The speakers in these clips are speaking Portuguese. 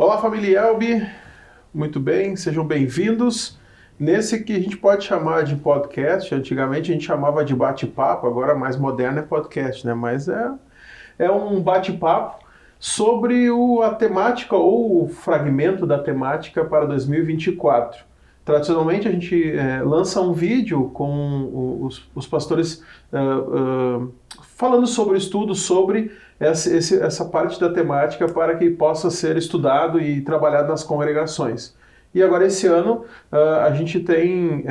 Olá, família Elbe, muito bem, sejam bem-vindos. Nesse que a gente pode chamar de podcast, antigamente a gente chamava de bate-papo, agora mais moderno é podcast, né? Mas é um bate-papo sobre a temática ou o fragmento da temática para 2024. Tradicionalmente a gente lança um vídeo com os pastores falando sobre o estudo, sobre essa parte da temática para que possa ser estudado e trabalhado nas congregações. E agora esse ano a gente tem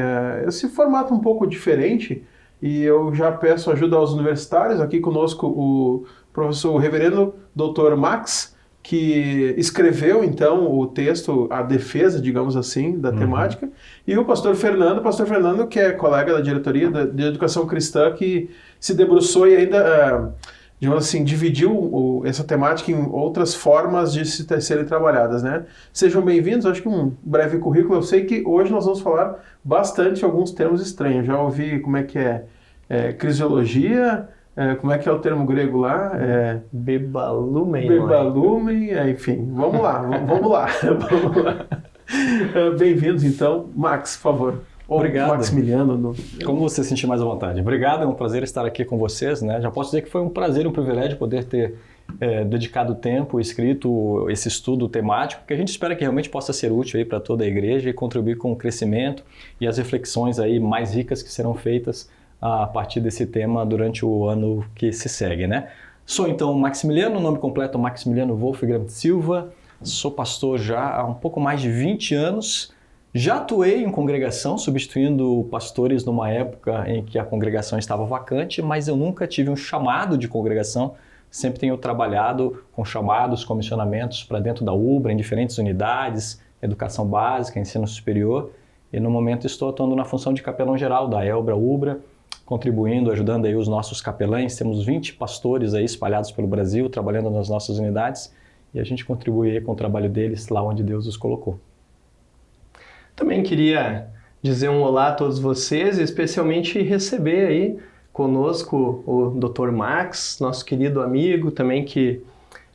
esse formato um pouco diferente e eu já peço ajuda aos universitários. Aqui conosco o professor, o reverendo Dr. Max, que escreveu então o texto, a defesa, digamos assim, da temática, e o pastor Fernando, que é colega da diretoria de educação cristã, que se debruçou e ainda, digamos assim, dividiu essa temática em outras formas de serem trabalhadas, né? Sejam bem-vindos, acho que um breve currículo. Eu sei que hoje nós vamos falar bastante alguns termos estranhos. Já ouvi como é que é crisiologia, como é que é o termo grego lá? Bebalumen. Bebalumen, enfim, vamos lá. Bem-vindos então. Max, por favor. Obrigado. Maximiliano. Como você se sentir mais à vontade. Obrigado, é um prazer estar aqui com vocês, né? Já posso dizer que foi um prazer e um privilégio poder ter dedicado tempo, escrito esse estudo temático, que a gente espera que realmente possa ser útil aí para toda a igreja e contribuir com o crescimento e as reflexões aí mais ricas que serão feitas a partir desse tema durante o ano que se segue, né? Sou então Maximiliano, nome completo Maximiliano Wolfgram Silva, sou pastor já há um pouco mais de 20 anos, já atuei em congregação, substituindo pastores numa época em que a congregação estava vacante, mas eu nunca tive um chamado de congregação, sempre tenho trabalhado com chamados, comissionamentos para dentro da UBRA, em diferentes unidades, educação básica, ensino superior, e no momento estou atuando na função de capelão geral da Elbra UBRA, contribuindo, ajudando aí os nossos capelães. Temos 20 pastores aí espalhados pelo Brasil, trabalhando nas nossas unidades, e a gente contribui aí com o trabalho deles lá onde Deus os colocou. Também queria dizer um olá a todos vocês, e especialmente receber aí conosco o Dr. Max, nosso querido amigo, também que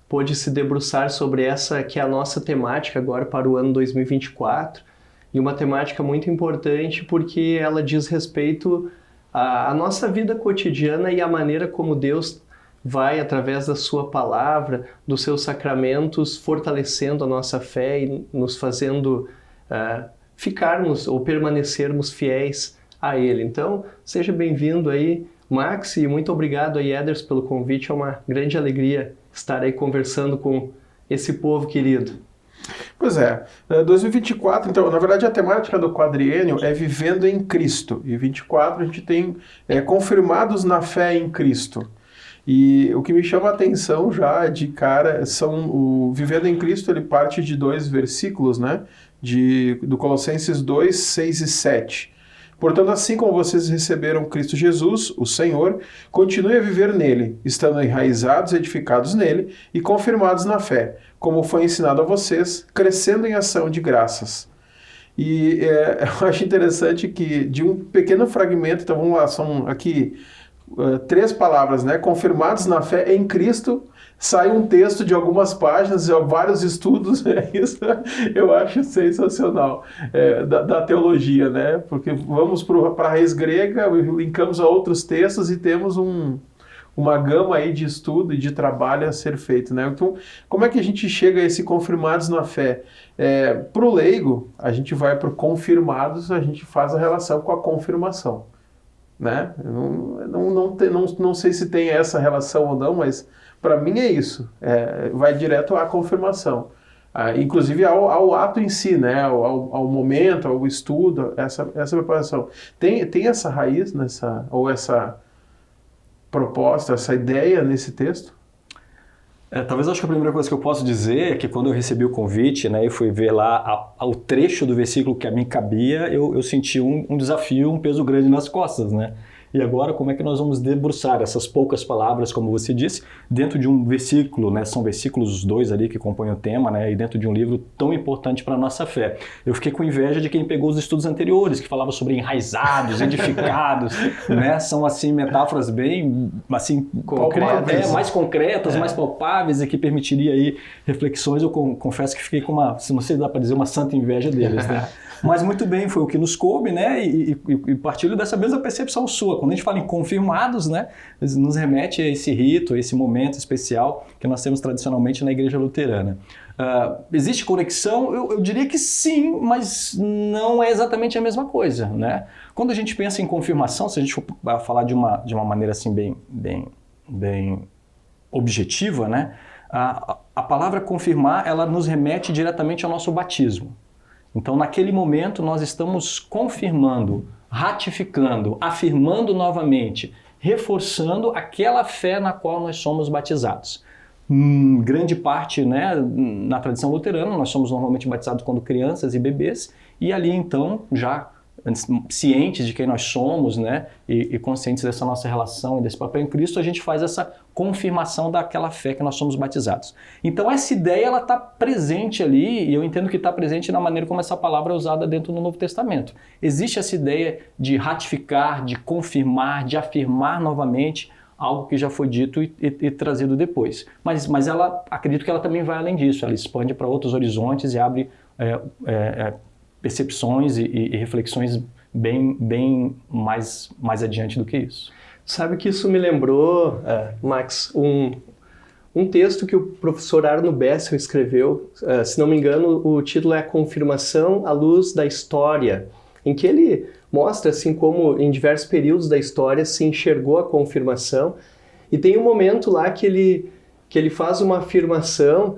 pôde se debruçar sobre essa que é a nossa temática agora para o ano 2024, e uma temática muito importante porque ela diz respeito à nossa vida cotidiana e à maneira como Deus vai, através da sua palavra, dos seus sacramentos, fortalecendo a nossa fé e nos fazendo ficarmos ou permanecermos fiéis a Ele. Então, seja bem-vindo aí, Max, e muito obrigado aí, Eders, pelo convite. É uma grande alegria estar aí conversando com esse povo querido. Pois 2024, então, na verdade a temática do quadriênio é Vivendo em Cristo, e 24 a gente tem confirmados na fé em Cristo. E o que me chama a atenção já de cara são o Vivendo em Cristo, ele parte de 2 versículos, né? Do Colossenses 2, 6 e 7. Portanto, assim como vocês receberam Cristo Jesus, o Senhor, continue a viver nele, estando enraizados, edificados nele e confirmados na fé, como foi ensinado a vocês, crescendo em ação de graças. E eu acho interessante que de um pequeno fragmento, então vamos lá, são aqui 3 palavras, né? Confirmados na fé em Cristo, sai um texto de algumas páginas, vários estudos, isso eu acho sensacional, da teologia, né? Porque vamos para a raiz grega, linkamos a outros textos e temos uma gama aí de estudo e de trabalho a ser feito, né? Então, como é que a gente chega a esse confirmados na fé? Para o leigo, a gente vai para o confirmados, a gente faz a relação com a confirmação, né? Não sei se tem essa relação ou não, mas para mim é isso, vai direto à confirmação, inclusive ao ato em si, né? ao momento, ao estudo, essa preparação. Tem essa raiz, ou essa proposta, essa ideia nesse texto? Talvez acho que a primeira coisa que eu posso dizer é que quando eu recebi o convite, né, e fui ver lá o trecho do versículo que a mim cabia, eu senti um desafio, um peso grande nas costas, né? E agora como é que nós vamos debruçar essas poucas palavras, como você disse, dentro de um versículo, né? São versículos os dois ali que compõem o tema, né? E dentro de um livro tão importante para a nossa fé. Eu fiquei com inveja de quem pegou os estudos anteriores, que falavam sobre enraizados, edificados, né? São assim metáforas bem assim concretas, mais concretas, mais palpáveis e que permitiria aí reflexões. Eu confesso que fiquei com uma, se não sei, dá para dizer, uma santa inveja deles, né? Mas muito bem, foi o que nos coube, né? E partilho dessa mesma percepção sua. Quando a gente fala em confirmados, né? Nos remete a esse rito, a esse momento especial que nós temos tradicionalmente na Igreja Luterana. Existe conexão? Eu diria que sim, mas não é exatamente a mesma coisa, né? Quando a gente pensa em confirmação, se a gente for falar de uma maneira assim bem objetiva, né? A palavra confirmar, ela nos remete diretamente ao nosso batismo. Então, naquele momento, nós estamos confirmando, ratificando, afirmando novamente, reforçando aquela fé na qual nós somos batizados. Grande parte, né, na tradição luterana, nós somos normalmente batizados quando crianças e bebês, e ali então, já cientes de quem nós somos, né, e conscientes dessa nossa relação e desse papel em Cristo, a gente faz essa confirmação daquela fé que nós somos batizados. Então essa ideia, ela está presente ali, e eu entendo que está presente na maneira como essa palavra é usada dentro do Novo Testamento. Existe essa ideia de ratificar, de confirmar, de afirmar novamente algo que já foi dito e trazido depois. Mas ela, acredito que ela também vai além disso, ela expande para outros horizontes e abre percepções e reflexões bem mais adiante do que isso. Sabe que isso me lembrou, Max, um texto que o professor Arno Bessel escreveu, se não me engano, o título é A Confirmação à Luz da História, em que ele mostra assim como em diversos períodos da história se enxergou a confirmação, e tem um momento lá que ele faz uma afirmação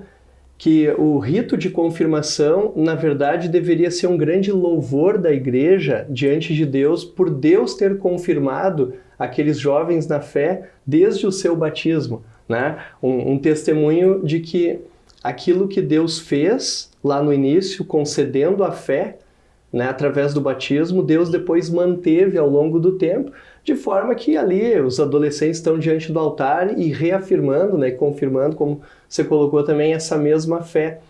que o rito de confirmação, na verdade, deveria ser um grande louvor da igreja diante de Deus por Deus ter confirmado aqueles jovens na fé desde o seu batismo, né? Um testemunho de que aquilo que Deus fez lá no início, concedendo a fé, né, através do batismo, Deus depois manteve ao longo do tempo, de forma que ali os adolescentes estão diante do altar e reafirmando, né, confirmando, como você colocou também, essa mesma fé.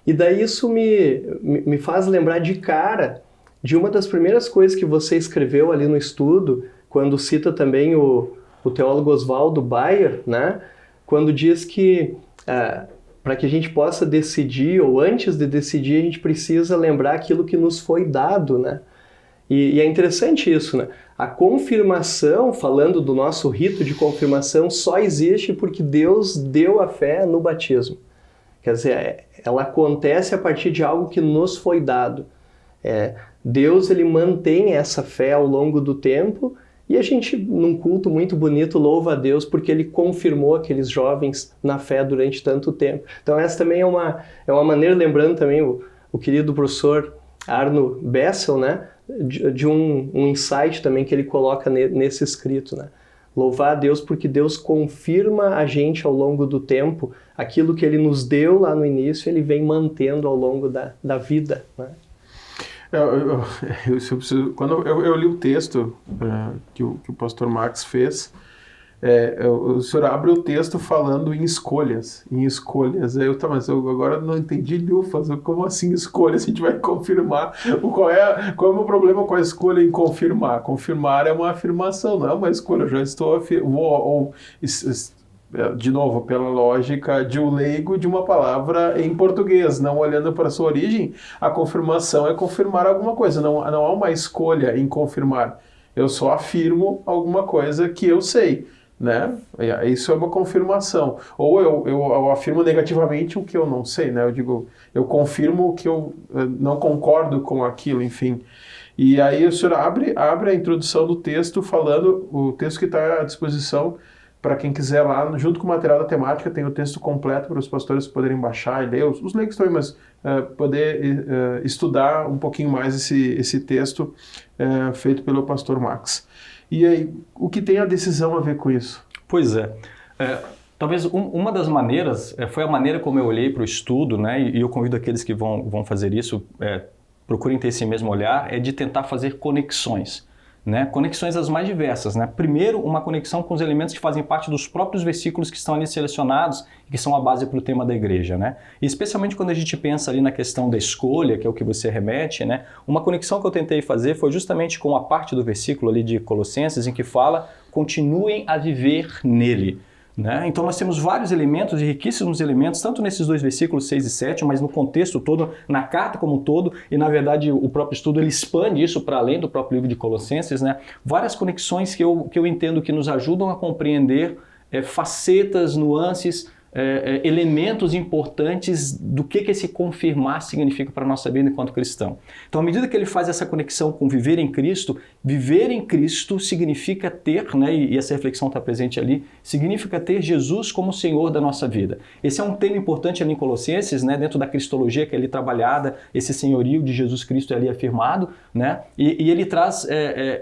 E daí isso me faz lembrar de cara de uma das primeiras coisas que você escreveu ali no estudo, quando cita também o teólogo Oswaldo Bayer, né, quando diz que para que a gente possa decidir, ou antes de decidir, a gente precisa lembrar aquilo que nos foi dado, né? E é interessante isso, né? A confirmação, falando do nosso rito de confirmação, só existe porque Deus deu a fé no batismo. Quer dizer, ela acontece a partir de algo que nos foi dado. Deus, ele mantém essa fé ao longo do tempo, e a gente, num culto muito bonito, louva a Deus porque ele confirmou aqueles jovens na fé durante tanto tempo. Então essa também é uma maneira, lembrando também o querido professor Arno Bessel, né, de um insight também que ele coloca nesse escrito, né? Louvar a Deus porque Deus confirma a gente ao longo do tempo, aquilo que ele nos deu lá no início, ele vem mantendo ao longo da vida, né? Quando eu li o texto que o pastor Max fez, o senhor abre o texto falando em escolhas. Mas eu agora não entendi, Lufas, como assim escolhas? A gente vai confirmar. Qual é o meu problema com a escolha em confirmar? Confirmar é uma afirmação, não é uma escolha. Eu já estou de novo, pela lógica de um leigo de uma palavra em português, não olhando para a sua origem, a confirmação é confirmar alguma coisa, não há uma escolha em confirmar. Eu só afirmo alguma coisa que eu sei, né? Isso é uma confirmação. Ou eu afirmo negativamente o que eu não sei, né? Eu confirmo o que eu não concordo com aquilo, enfim. E aí o senhor abre a introdução do texto falando, o texto que está à disposição para quem quiser lá, junto com o material da temática, tem o texto completo para os pastores poderem baixar e ler, os leigos também, mas poder estudar um pouquinho mais esse texto feito pelo pastor Max. E aí, o que tem a decisão a ver com isso? Pois é. Talvez uma das maneiras, foi a maneira como eu olhei para o estudo, né, e eu convido aqueles que vão fazer isso, procurem ter esse mesmo olhar, é de tentar fazer conexões. né? Conexões as mais diversas, né? Primeiro, uma conexão com os elementos que fazem parte dos próprios versículos que estão ali selecionados e que são a base para o tema da igreja, né? E especialmente quando a gente pensa ali na questão da escolha, que é o que você remete, né? Uma conexão que eu tentei fazer foi justamente com a parte do versículo ali de Colossenses em que fala: continuem a viver nele. Né? Então nós temos vários elementos, e riquíssimos elementos, tanto nesses dois versículos 6 e 7, mas no contexto todo, na carta como um todo, e na verdade o próprio estudo ele expande isso para além do próprio livro de Colossenses, né? Várias conexões que eu entendo que nos ajudam a compreender facetas, nuances, elementos importantes do que esse confirmar significa para a nossa vida enquanto cristão. Então, à medida que ele faz essa conexão com viver em Cristo significa ter, né, e essa reflexão está presente ali, significa ter Jesus como Senhor da nossa vida. Esse é um tema importante ali em Colossenses, né, dentro da cristologia que é ali trabalhada, esse senhorio de Jesus Cristo é ali afirmado, né, e ele traz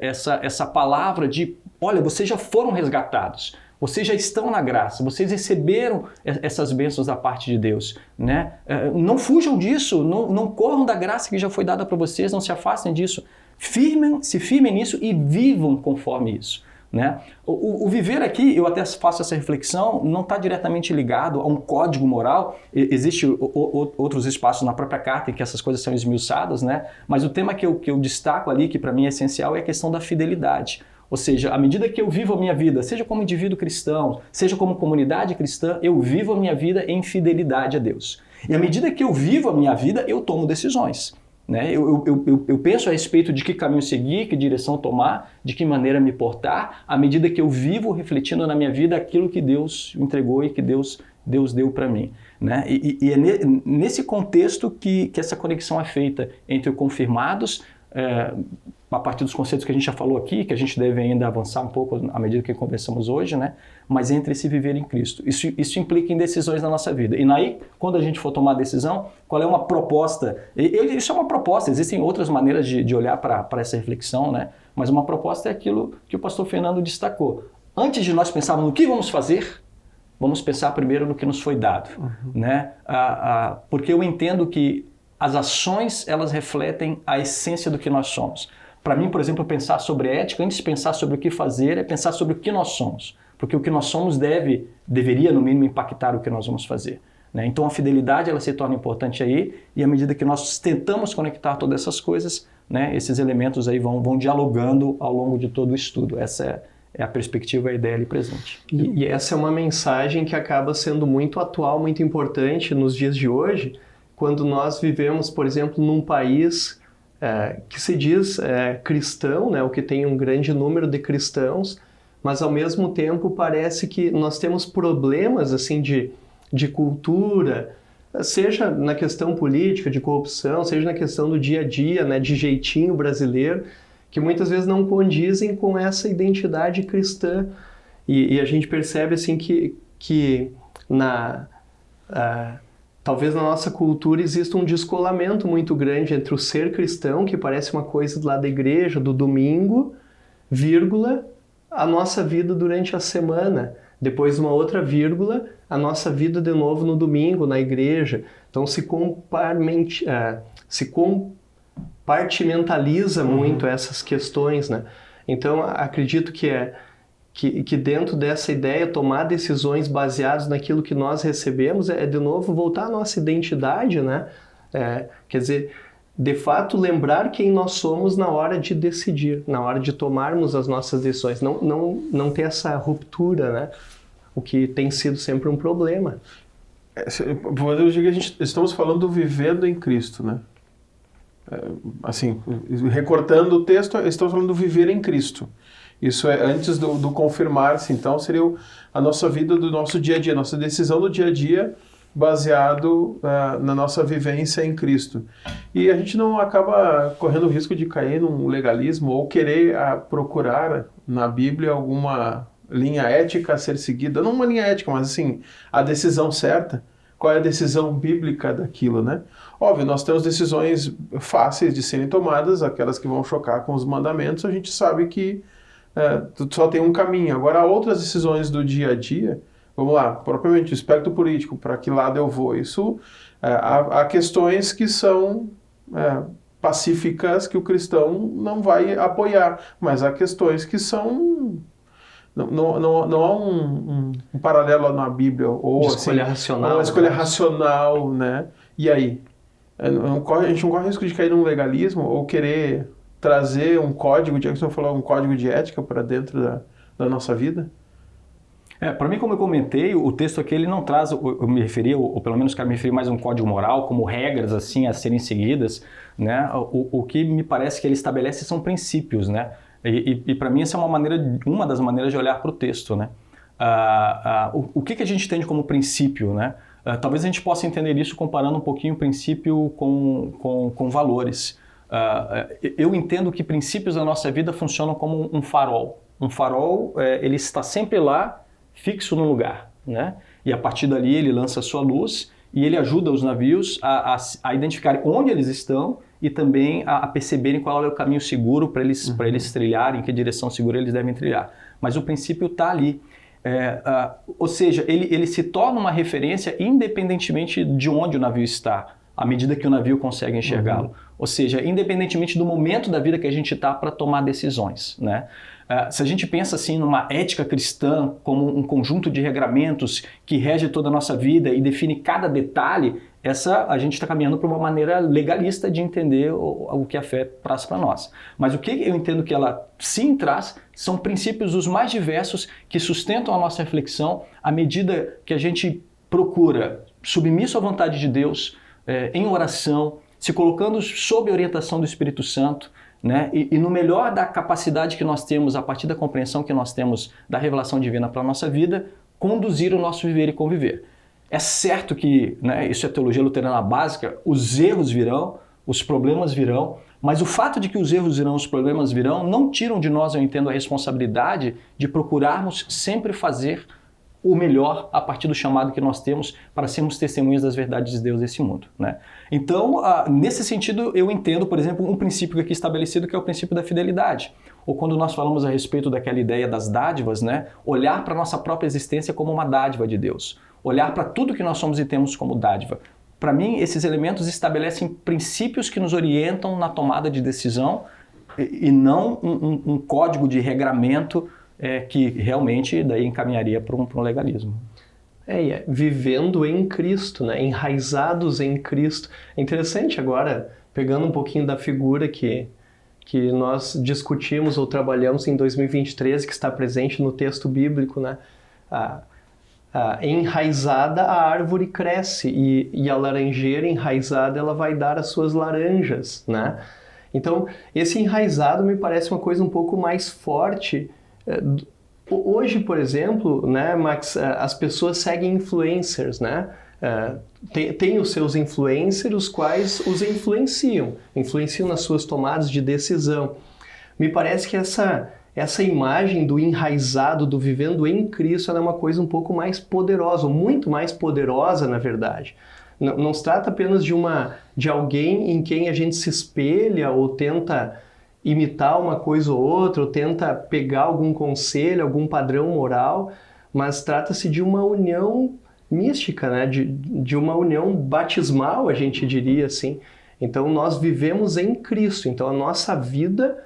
essa palavra de, olha, vocês já foram resgatados. Vocês já estão na graça, vocês receberam essas bênçãos da parte de Deus, né? Não fujam disso, não corram da graça que já foi dada para vocês, não se afastem disso. Se firmem nisso e vivam conforme isso, né? O viver aqui, eu até faço essa reflexão, não está diretamente ligado a um código moral. Existem outros espaços na própria carta em que essas coisas são esmiuçadas, né? Mas o tema que eu destaco ali, que para mim é essencial, é a questão da fidelidade. Ou seja, à medida que eu vivo a minha vida, seja como indivíduo cristão, seja como comunidade cristã, eu vivo a minha vida em fidelidade a Deus. E à medida que eu vivo a minha vida, eu tomo decisões. Né? Eu penso a respeito de que caminho seguir, que direção tomar, de que maneira me portar, à medida que eu vivo refletindo na minha vida aquilo que Deus entregou e que Deus deu para mim. Né? E é nesse contexto que essa conexão é feita entre os confirmados, a partir dos conceitos que a gente já falou aqui, que a gente deve ainda avançar um pouco à medida que conversamos hoje, né? Mas entre esse viver em Cristo. Isso implica em decisões na nossa vida. E aí, quando a gente for tomar a decisão, qual é uma proposta? Isso é uma proposta, existem outras maneiras de olhar para essa reflexão, né? Mas uma proposta é aquilo que o pastor Fernando destacou. Antes de nós pensarmos no que vamos fazer, vamos pensar primeiro no que nos foi dado. Né? Porque eu entendo que as ações, elas refletem a essência do que nós somos. Para mim, por exemplo, pensar sobre ética, antes de pensar sobre o que fazer, é pensar sobre o que nós somos. Porque o que nós somos deveria, no mínimo, impactar o que nós vamos fazer. Né? Então, a fidelidade ela se torna importante aí, e à medida que nós tentamos conectar todas essas coisas, né, esses elementos aí vão dialogando ao longo de todo o estudo. Essa é a perspectiva, a ideia ali presente. E essa é uma mensagem que acaba sendo muito atual, muito importante nos dias de hoje, quando nós vivemos, por exemplo, num país que se diz cristão, né, o que tem um grande número de cristãos, mas ao mesmo tempo parece que nós temos problemas assim de cultura, seja na questão política, de corrupção, seja na questão do dia a dia, né, de jeitinho brasileiro, que muitas vezes não condizem com essa identidade cristã. E a gente percebe assim que talvez na nossa cultura exista um descolamento muito grande entre o ser cristão, que parece uma coisa lá da igreja, do domingo, vírgula, a nossa vida durante a semana. Depois uma outra vírgula, a nossa vida de novo no domingo, na igreja. Então se compartimentaliza muito essas questões, né? Então acredito que dentro dessa ideia, tomar decisões baseadas naquilo que nós recebemos de novo, voltar à nossa identidade, né? Quer dizer, de fato, lembrar quem nós somos na hora de decidir, na hora de tomarmos as nossas decisões. Não ter essa ruptura, né? O que tem sido sempre um problema. Eu digo que estamos falando do vivendo em Cristo, né? Assim, recortando o texto, estamos falando do viver em Cristo. Isso é antes do confirmar-se, então seria a nossa vida do nosso dia a dia, nossa decisão do dia a dia baseado na nossa vivência em Cristo. E a gente não acaba correndo o risco de cair num legalismo ou querer procurar na Bíblia alguma linha ética a ser seguida, não uma linha ética, mas assim, a decisão certa. Qual é a decisão bíblica daquilo, né? Óbvio, nós temos decisões fáceis de serem tomadas, aquelas que vão chocar com os mandamentos, a gente sabe que só tem um caminho. Agora, há outras decisões do dia a dia, vamos lá, propriamente o espectro político, para que lado eu vou, isso, há questões que são pacíficas que o cristão não vai apoiar, mas há questões que são... Não há um paralelo na Bíblia, ou de escolha racional. uma escolha racional, né? E aí? A gente não corre o risco de cair num legalismo ou querer trazer um código, já que você falou, um código de ética para dentro da nossa vida? Para mim, como eu comentei, o texto aqui ele não traz, eu me referi, ou pelo menos quero me referir mais a um código moral, como regras assim a serem seguidas, né? O que me parece que ele estabelece são princípios, né? E para mim essa é uma das maneiras de olhar para o texto, né? O que a gente entende como princípio, né? Talvez a gente possa entender isso comparando um pouquinho o princípio com valores. Eu entendo que princípios da nossa vida funcionam como um farol. Um farol, ele está sempre lá, fixo no lugar, né? E a partir dali ele lança a sua luz e ele ajuda os navios a identificarem onde eles estão e também a perceberem qual é o caminho seguro para eles trilharem, em que direção segura eles devem trilhar. Mas o princípio está ali. Ou seja, ele se torna uma referência independentemente de onde o navio está, à medida que o navio consegue enxergá-lo. Ou seja, independentemente do momento da vida que a gente está para tomar decisões, né? Se a gente pensa assim numa ética cristã como um conjunto de regramentos que rege toda a nossa vida e define cada detalhe, a gente está caminhando para uma maneira legalista de entender o que a fé traz para nós. Mas o que eu entendo que ela sim traz são princípios os mais diversos que sustentam a nossa reflexão à medida que a gente procura, submisso à vontade de Deus, em oração, se colocando sob a orientação do Espírito Santo, né? E no melhor da capacidade que nós temos, a partir da compreensão que nós temos da revelação divina para a nossa vida, conduzir o nosso viver e conviver. É certo que, né, isso é teologia luterana básica, os erros virão, os problemas virão, mas o fato de que os erros virão, os problemas virão, não tiram de nós, eu entendo, a responsabilidade de procurarmos sempre fazer o melhor a partir do chamado que nós temos para sermos testemunhas das verdades de Deus nesse mundo, né? Então, nesse sentido, eu entendo, por exemplo, um princípio aqui estabelecido que é o princípio da fidelidade. Ou quando nós falamos a respeito daquela ideia das dádivas, né? Olhar para a nossa própria existência como uma dádiva de Deus. Olhar para tudo que nós somos e temos como dádiva. Para mim, esses elementos estabelecem princípios que nos orientam na tomada de decisão e não um código de regramento que realmente daí encaminharia para um legalismo. Vivendo em Cristo, né? Enraizados em Cristo. É interessante agora, pegando um pouquinho da figura que nós discutimos ou trabalhamos em 2023, que está presente no texto bíblico, né? Enraizada a árvore cresce e a laranjeira enraizada ela vai dar as suas laranjas, né? Então, esse enraizado me parece uma coisa um pouco mais forte. Hoje, por exemplo, né, Max, as pessoas seguem influencers, né? Tem os seus influencers, os quais os influenciam nas suas tomadas de decisão. Me parece que essa imagem do enraizado, do vivendo em Cristo, ela é uma coisa um pouco mais poderosa, muito mais poderosa, na verdade. Não se trata apenas de alguém em quem a gente se espelha ou tenta imitar uma coisa ou outra, ou tenta pegar algum conselho, algum padrão moral, mas trata-se de uma união mística, né? De uma união batismal, a gente diria assim. Então nós vivemos em Cristo, então a nossa vida,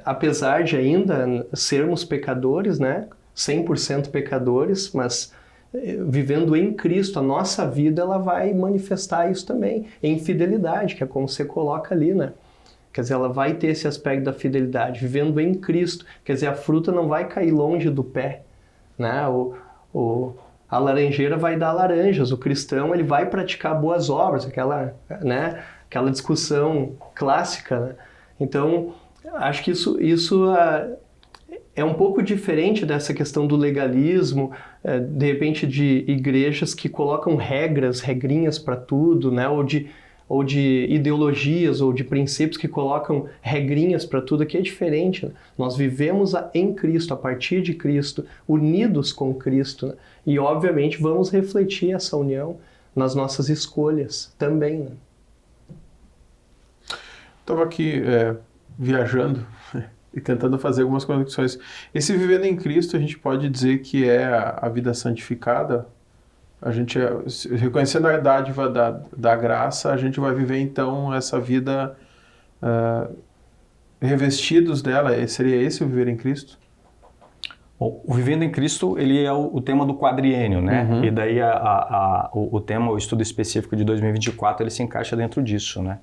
apesar de ainda sermos pecadores, né? 100% pecadores, mas vivendo em Cristo, a nossa vida ela vai manifestar isso também, em fidelidade, que é como você coloca ali, né? Quer dizer, ela vai ter esse aspecto da fidelidade, vivendo em Cristo. Quer dizer, a fruta não vai cair longe do pé, né? A laranjeira vai dar laranjas, o cristão ele vai praticar boas obras, aquela discussão clássica, né? Então, acho que isso é um pouco diferente dessa questão do legalismo, de repente de igrejas que colocam regrinhas para tudo, né? Ou de ideologias ou de princípios que colocam regrinhas para tudo, aqui é diferente, né? Nós vivemos em Cristo, a partir de Cristo, unidos com Cristo, né? E obviamente vamos refletir essa união nas nossas escolhas também, né? Estava aqui viajando e tentando fazer algumas conexões. Esse vivendo em Cristo, a gente pode dizer que é a vida santificada? A gente, reconhecendo a dádiva da graça, a gente vai viver então essa vida revestidos dela, seria esse o viver em Cristo? Bom, o Vivendo em Cristo, ele é o tema do quadriênio, né? Uhum. E daí o tema, o estudo específico de 2024, ele se encaixa dentro disso, né?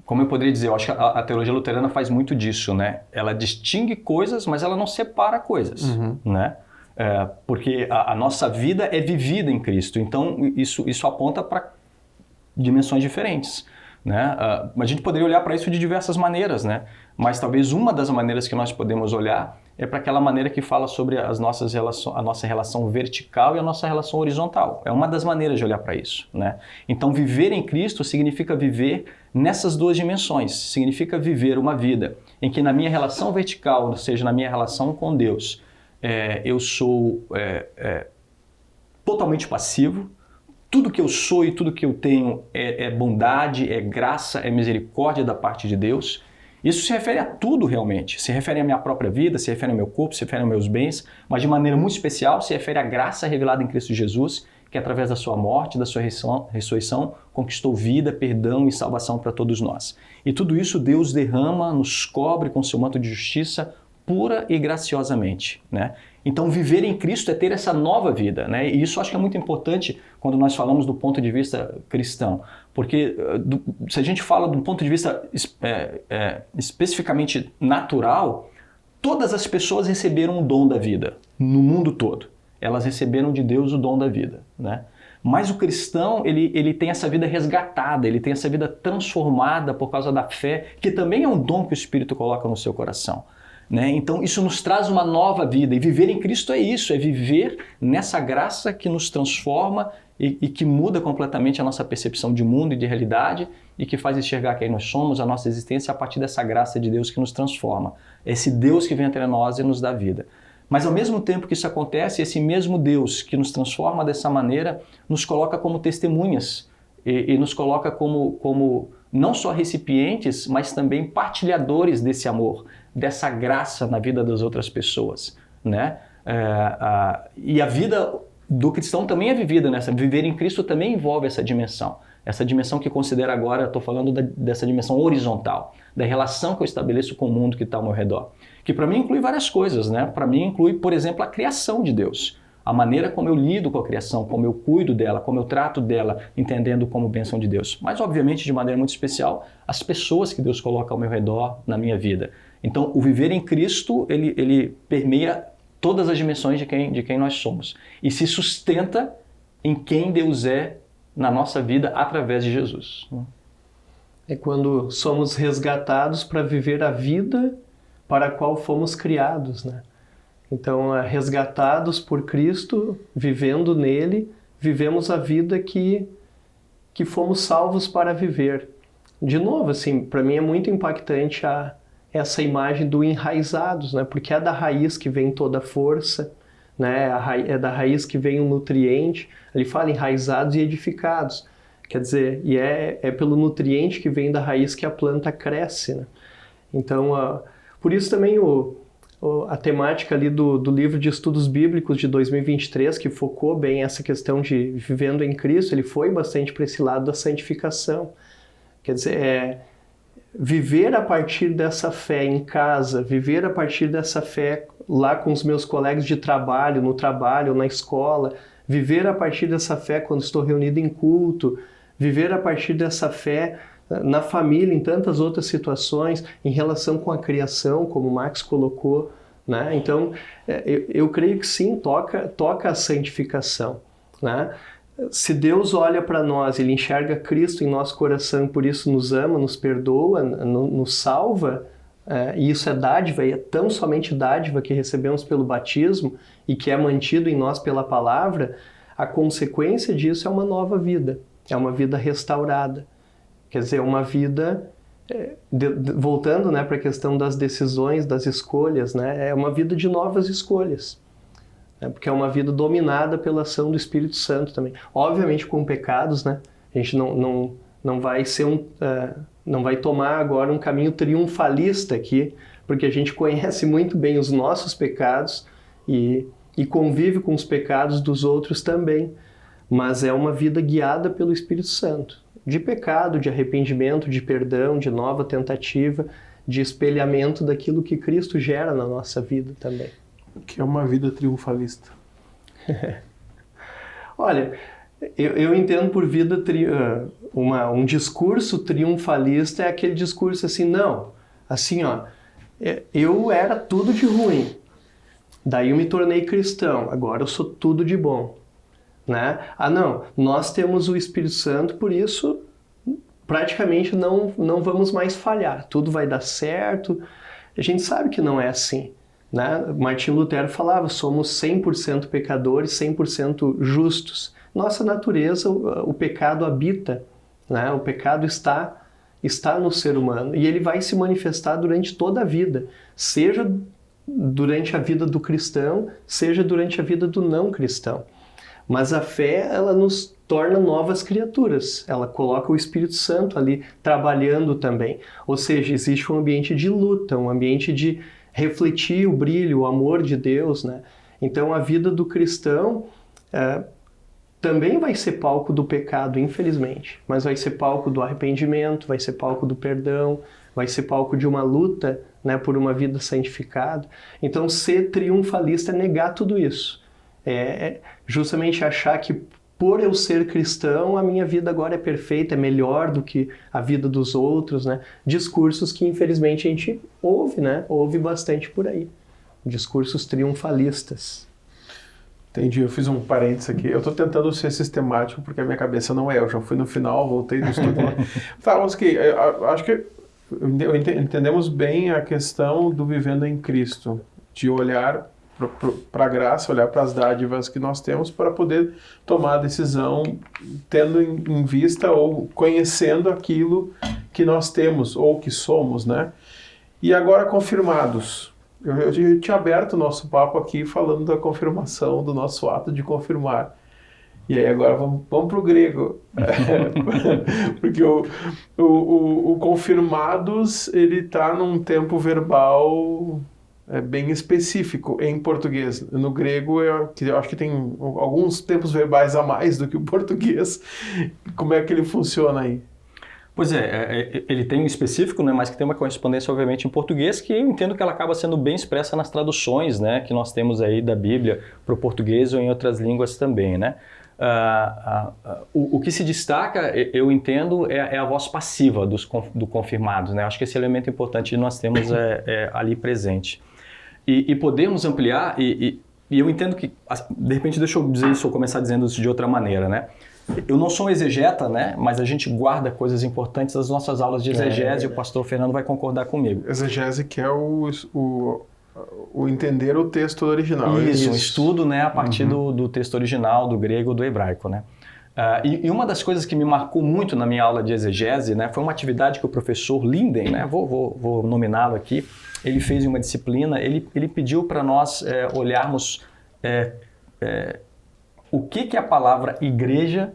Como eu poderia dizer, eu acho que a teologia luterana faz muito disso, né? Ela distingue coisas, mas ela não separa coisas, né? Porque a nossa vida é vivida em Cristo, então isso aponta para dimensões diferentes, né? A gente poderia olhar para isso de diversas maneiras, né? Mas talvez uma das maneiras que nós podemos olhar é para aquela maneira que fala sobre a nossa relação vertical e a nossa relação horizontal. É uma das maneiras de olhar para isso, né? Então, viver em Cristo significa viver nessas duas dimensões. Significa viver uma vida em que na minha relação vertical, ou seja, na minha relação com Deus, eu sou totalmente passivo. Tudo que eu sou e tudo que eu tenho é bondade, é graça, é misericórdia da parte de Deus. Isso se refere a tudo realmente. Se refere à minha própria vida, se refere ao meu corpo, se refere aos meus bens, mas de maneira muito especial se refere à graça revelada em Cristo Jesus, que através da sua morte, da sua ressurreição, conquistou vida, perdão e salvação para todos nós. E tudo isso Deus derrama, nos cobre com seu manto de justiça, pura e graciosamente, né? Então, viver em Cristo é ter essa nova vida, né? E isso eu acho que é muito importante quando nós falamos do ponto de vista cristão, porque se a gente fala do ponto de vista especificamente natural, todas as pessoas receberam o dom da vida, no mundo todo. Elas receberam de Deus o dom da vida, né? Mas o cristão, ele tem essa vida resgatada, ele tem essa vida transformada por causa da fé, que também é um dom que o Espírito coloca no seu coração. Né? Então isso nos traz uma nova vida, e viver em Cristo é isso, é viver nessa graça que nos transforma e que muda completamente a nossa percepção de mundo e de realidade e que faz enxergar quem nós somos, a nossa existência a partir dessa graça de Deus que nos transforma. Esse Deus que vem entre nós e nos dá vida. Mas ao mesmo tempo que isso acontece, esse mesmo Deus que nos transforma dessa maneira nos coloca como testemunhas e nos coloca como não só recipientes, mas também partilhadores desse amor, dessa graça na vida das outras pessoas, né? E a vida do cristão também é vivida nessa. Viver em Cristo também envolve essa dimensão que considera agora, estou falando dessa dimensão horizontal, da relação que eu estabeleço com o mundo que está ao meu redor, que para mim inclui várias coisas, né? Para mim inclui, por exemplo, a criação de Deus, a maneira como eu lido com a criação, como eu cuido dela, como eu trato dela, entendendo como bênção de Deus. Mas, obviamente, de maneira muito especial, as pessoas que Deus coloca ao meu redor, na minha vida. Então, o viver em Cristo, ele permeia todas as dimensões de quem nós somos e se sustenta em quem Deus é na nossa vida através de Jesus. É quando somos resgatados para viver a vida para a qual fomos criados, né? Então, resgatados por Cristo, vivendo nele, vivemos a vida que fomos salvos para viver. De novo, assim, para mim é muito impactante essa imagem do enraizados, né? Porque é da raiz que vem toda a força, né? É da raiz que vem o nutriente. Ele fala enraizados e edificados. Quer dizer, e é pelo nutriente que vem da raiz que a planta cresce, né? Então, por isso também a temática ali do livro de estudos bíblicos de 2023, que focou bem essa questão de vivendo em Cristo, ele foi bastante para esse lado da santificação. Quer dizer, viver a partir dessa fé em casa, viver a partir dessa fé lá com os meus colegas de trabalho, no trabalho, na escola, viver a partir dessa fé quando estou reunido em culto, viver a partir dessa fé na família, em tantas outras situações, em relação com a criação, como o Max colocou, né? Então, eu creio que sim, toca a santificação, né? Se Deus olha para nós, Ele enxerga Cristo em nosso coração e por isso nos ama, nos perdoa, nos salva, e isso é dádiva, e é tão somente dádiva que recebemos pelo batismo e que é mantido em nós pela palavra, a consequência disso é uma nova vida, é uma vida restaurada. Quer dizer, uma vida, voltando, né, para a questão das decisões, das escolhas, né, é uma vida de novas escolhas. Porque é uma vida dominada pela ação do Espírito Santo também. Obviamente com pecados, né? A gente não vai ser não vai tomar agora um caminho triunfalista aqui, porque a gente conhece muito bem os nossos pecados e convive com os pecados dos outros também. Mas é uma vida guiada pelo Espírito Santo. de pecado, de arrependimento, de perdão, de nova tentativa, de espelhamento daquilo que Cristo gera na nossa vida também. Que é uma vida triunfalista. Olha, eu entendo por vida um discurso triunfalista é aquele discurso assim, não, assim, ó, eu era tudo de ruim, daí eu me tornei cristão, agora eu sou tudo de bom, né? Ah, não, nós temos o Espírito Santo, por isso praticamente não vamos mais falhar, tudo vai dar certo. A gente sabe que não é assim, né? Martinho Lutero falava, somos 100% pecadores, 100% justos. Nossa natureza, o pecado habita, né? O pecado está no ser humano e ele vai se manifestar durante toda a vida, seja durante a vida do cristão, seja durante a vida do não cristão. Mas a fé, ela nos torna novas criaturas, ela coloca o Espírito Santo ali trabalhando também. Ou seja, existe um ambiente de luta, um ambiente de refletir o brilho, o amor de Deus, né? Então a vida do cristão também vai ser palco do pecado, infelizmente, mas vai ser palco do arrependimento, vai ser palco do perdão, vai ser palco de uma luta, né, por uma vida santificada. Então ser triunfalista é negar tudo isso. É justamente achar que por eu ser cristão, a minha vida agora é perfeita, é melhor do que a vida dos outros, né? Discursos que infelizmente a gente ouve, né? Ouve bastante por aí. Discursos triunfalistas. Entendi, eu fiz um parênteses aqui. Eu estou tentando ser sistemático porque a minha cabeça não é. Eu já fui no final, voltei do estudo. Falamos que, acho que entendemos bem a questão do vivendo em Cristo, de olhar para a graça, olhar para as dádivas que nós temos para poder tomar a decisão tendo em vista ou conhecendo aquilo que nós temos ou que somos, né? E agora confirmados. Eu tinha aberto o nosso papo aqui falando da confirmação, do nosso ato de confirmar. E aí agora vamos para o grego. Porque o confirmados, ele está num tempo verbal bem específico em português. No grego, eu acho que tem alguns tempos verbais a mais do que o português. Como é que ele funciona aí? Pois ele tem um específico, né, mas que tem uma correspondência, obviamente, em português, que eu entendo que ela acaba sendo bem expressa nas traduções, né, que nós temos aí da Bíblia para o português ou em outras línguas também, né? O que se destaca, eu entendo, é a voz passiva do confirmados, né? Acho que esse elemento importante nós temos ali presente. E podemos ampliar, e eu entendo que, de repente, deixa eu dizer isso ou começar dizendo isso de outra maneira, né? Eu não sou um exegeta, né? Mas a gente guarda coisas importantes das nossas aulas de exegese, e o pastor Fernando vai concordar comigo. Exegese que é o entender o texto original. Isso, um estudo, né, a partir do texto original, do grego, do hebraico, né? E uma das coisas que me marcou muito na minha aula de exegese, né, foi uma atividade que o professor Linden, né, vou nominá-lo aqui, ele fez em uma disciplina, ele pediu para nós olharmos o que a palavra igreja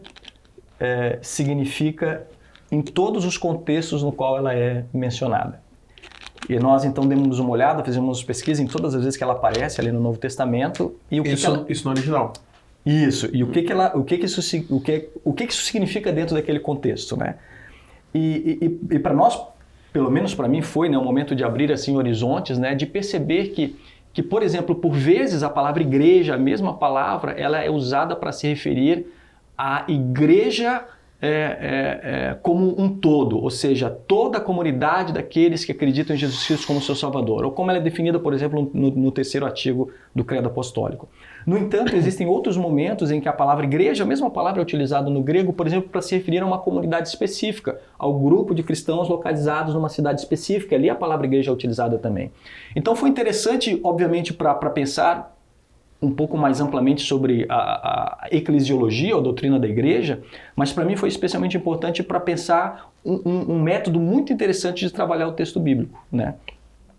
significa em todos os contextos no qual ela é mencionada. E nós então demos uma olhada, fizemos pesquisa em todas as vezes que ela aparece ali no Novo Testamento. E isso no original. Isso, e o que isso significa dentro daquele contexto, né? E para nós, pelo menos para mim, foi, né, um momento de abrir assim horizontes, né, de perceber que, por exemplo, por vezes a palavra igreja, a mesma palavra, ela é usada para se referir à igreja como um todo, ou seja, toda a comunidade daqueles que acreditam em Jesus Cristo como seu Salvador, ou como ela é definida, por exemplo, no terceiro artigo do Credo Apostólico. No entanto, existem outros momentos em que a palavra igreja, a mesma palavra é utilizada no grego, por exemplo, para se referir a uma comunidade específica, ao grupo de cristãos localizados numa cidade específica. Ali a palavra igreja é utilizada também. Então foi interessante, obviamente, para pensar um pouco mais amplamente sobre a eclesiologia, ou a doutrina da igreja, mas para mim foi especialmente importante para pensar um método muito interessante de trabalhar o texto bíblico, né?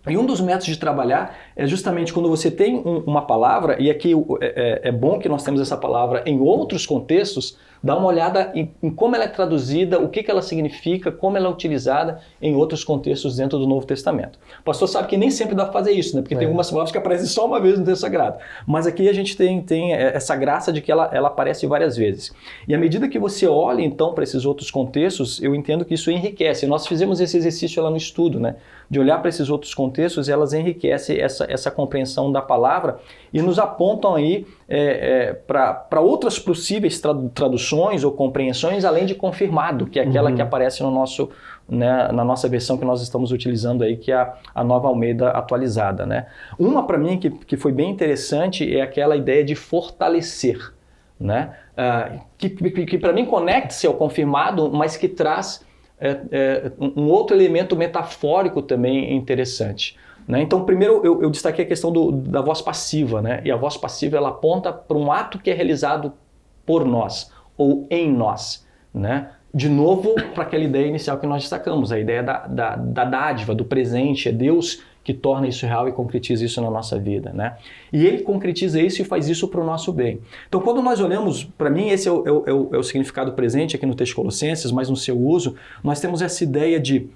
E um dos métodos de trabalhar é justamente quando você tem uma palavra, e aqui é bom que nós temos essa palavra em outros contextos, dá uma olhada em como ela é traduzida, o que ela significa, como ela é utilizada em outros contextos dentro do Novo Testamento. O pastor sabe que nem sempre dá para fazer isso, né? Porque tem algumas palavras que aparecem só uma vez no texto sagrado. Mas aqui a gente tem essa graça de que ela aparece várias vezes. E à medida que você olha então para esses outros contextos, eu entendo que isso enriquece. Nós fizemos esse exercício lá no estudo, né? De olhar para esses outros contextos, elas enriquecem essa compreensão da palavra e nos apontam aí para outras possíveis traduções ou compreensões, além de confirmado, que é aquela que aparece no nosso, né, na nossa versão que nós estamos utilizando aí, que é a Nova Almeida atualizada, né? Uma para mim que foi bem interessante é aquela ideia de fortalecer, né? Que para mim conecta-se ao confirmado, mas que traz um outro elemento metafórico também interessante. Né? Então, primeiro eu destaquei a questão da voz passiva, né? E a voz passiva ela aponta para um ato que é realizado por nós ou em nós. Né? De novo, para aquela ideia inicial que nós destacamos, a ideia da dádiva, do presente, é Deus que torna isso real e concretiza isso na nossa vida. Né? E Ele concretiza isso e faz isso para o nosso bem. Então, quando nós olhamos, para mim esse é o significado presente aqui no texto de Colossenses, mas no seu uso, nós temos essa ideia de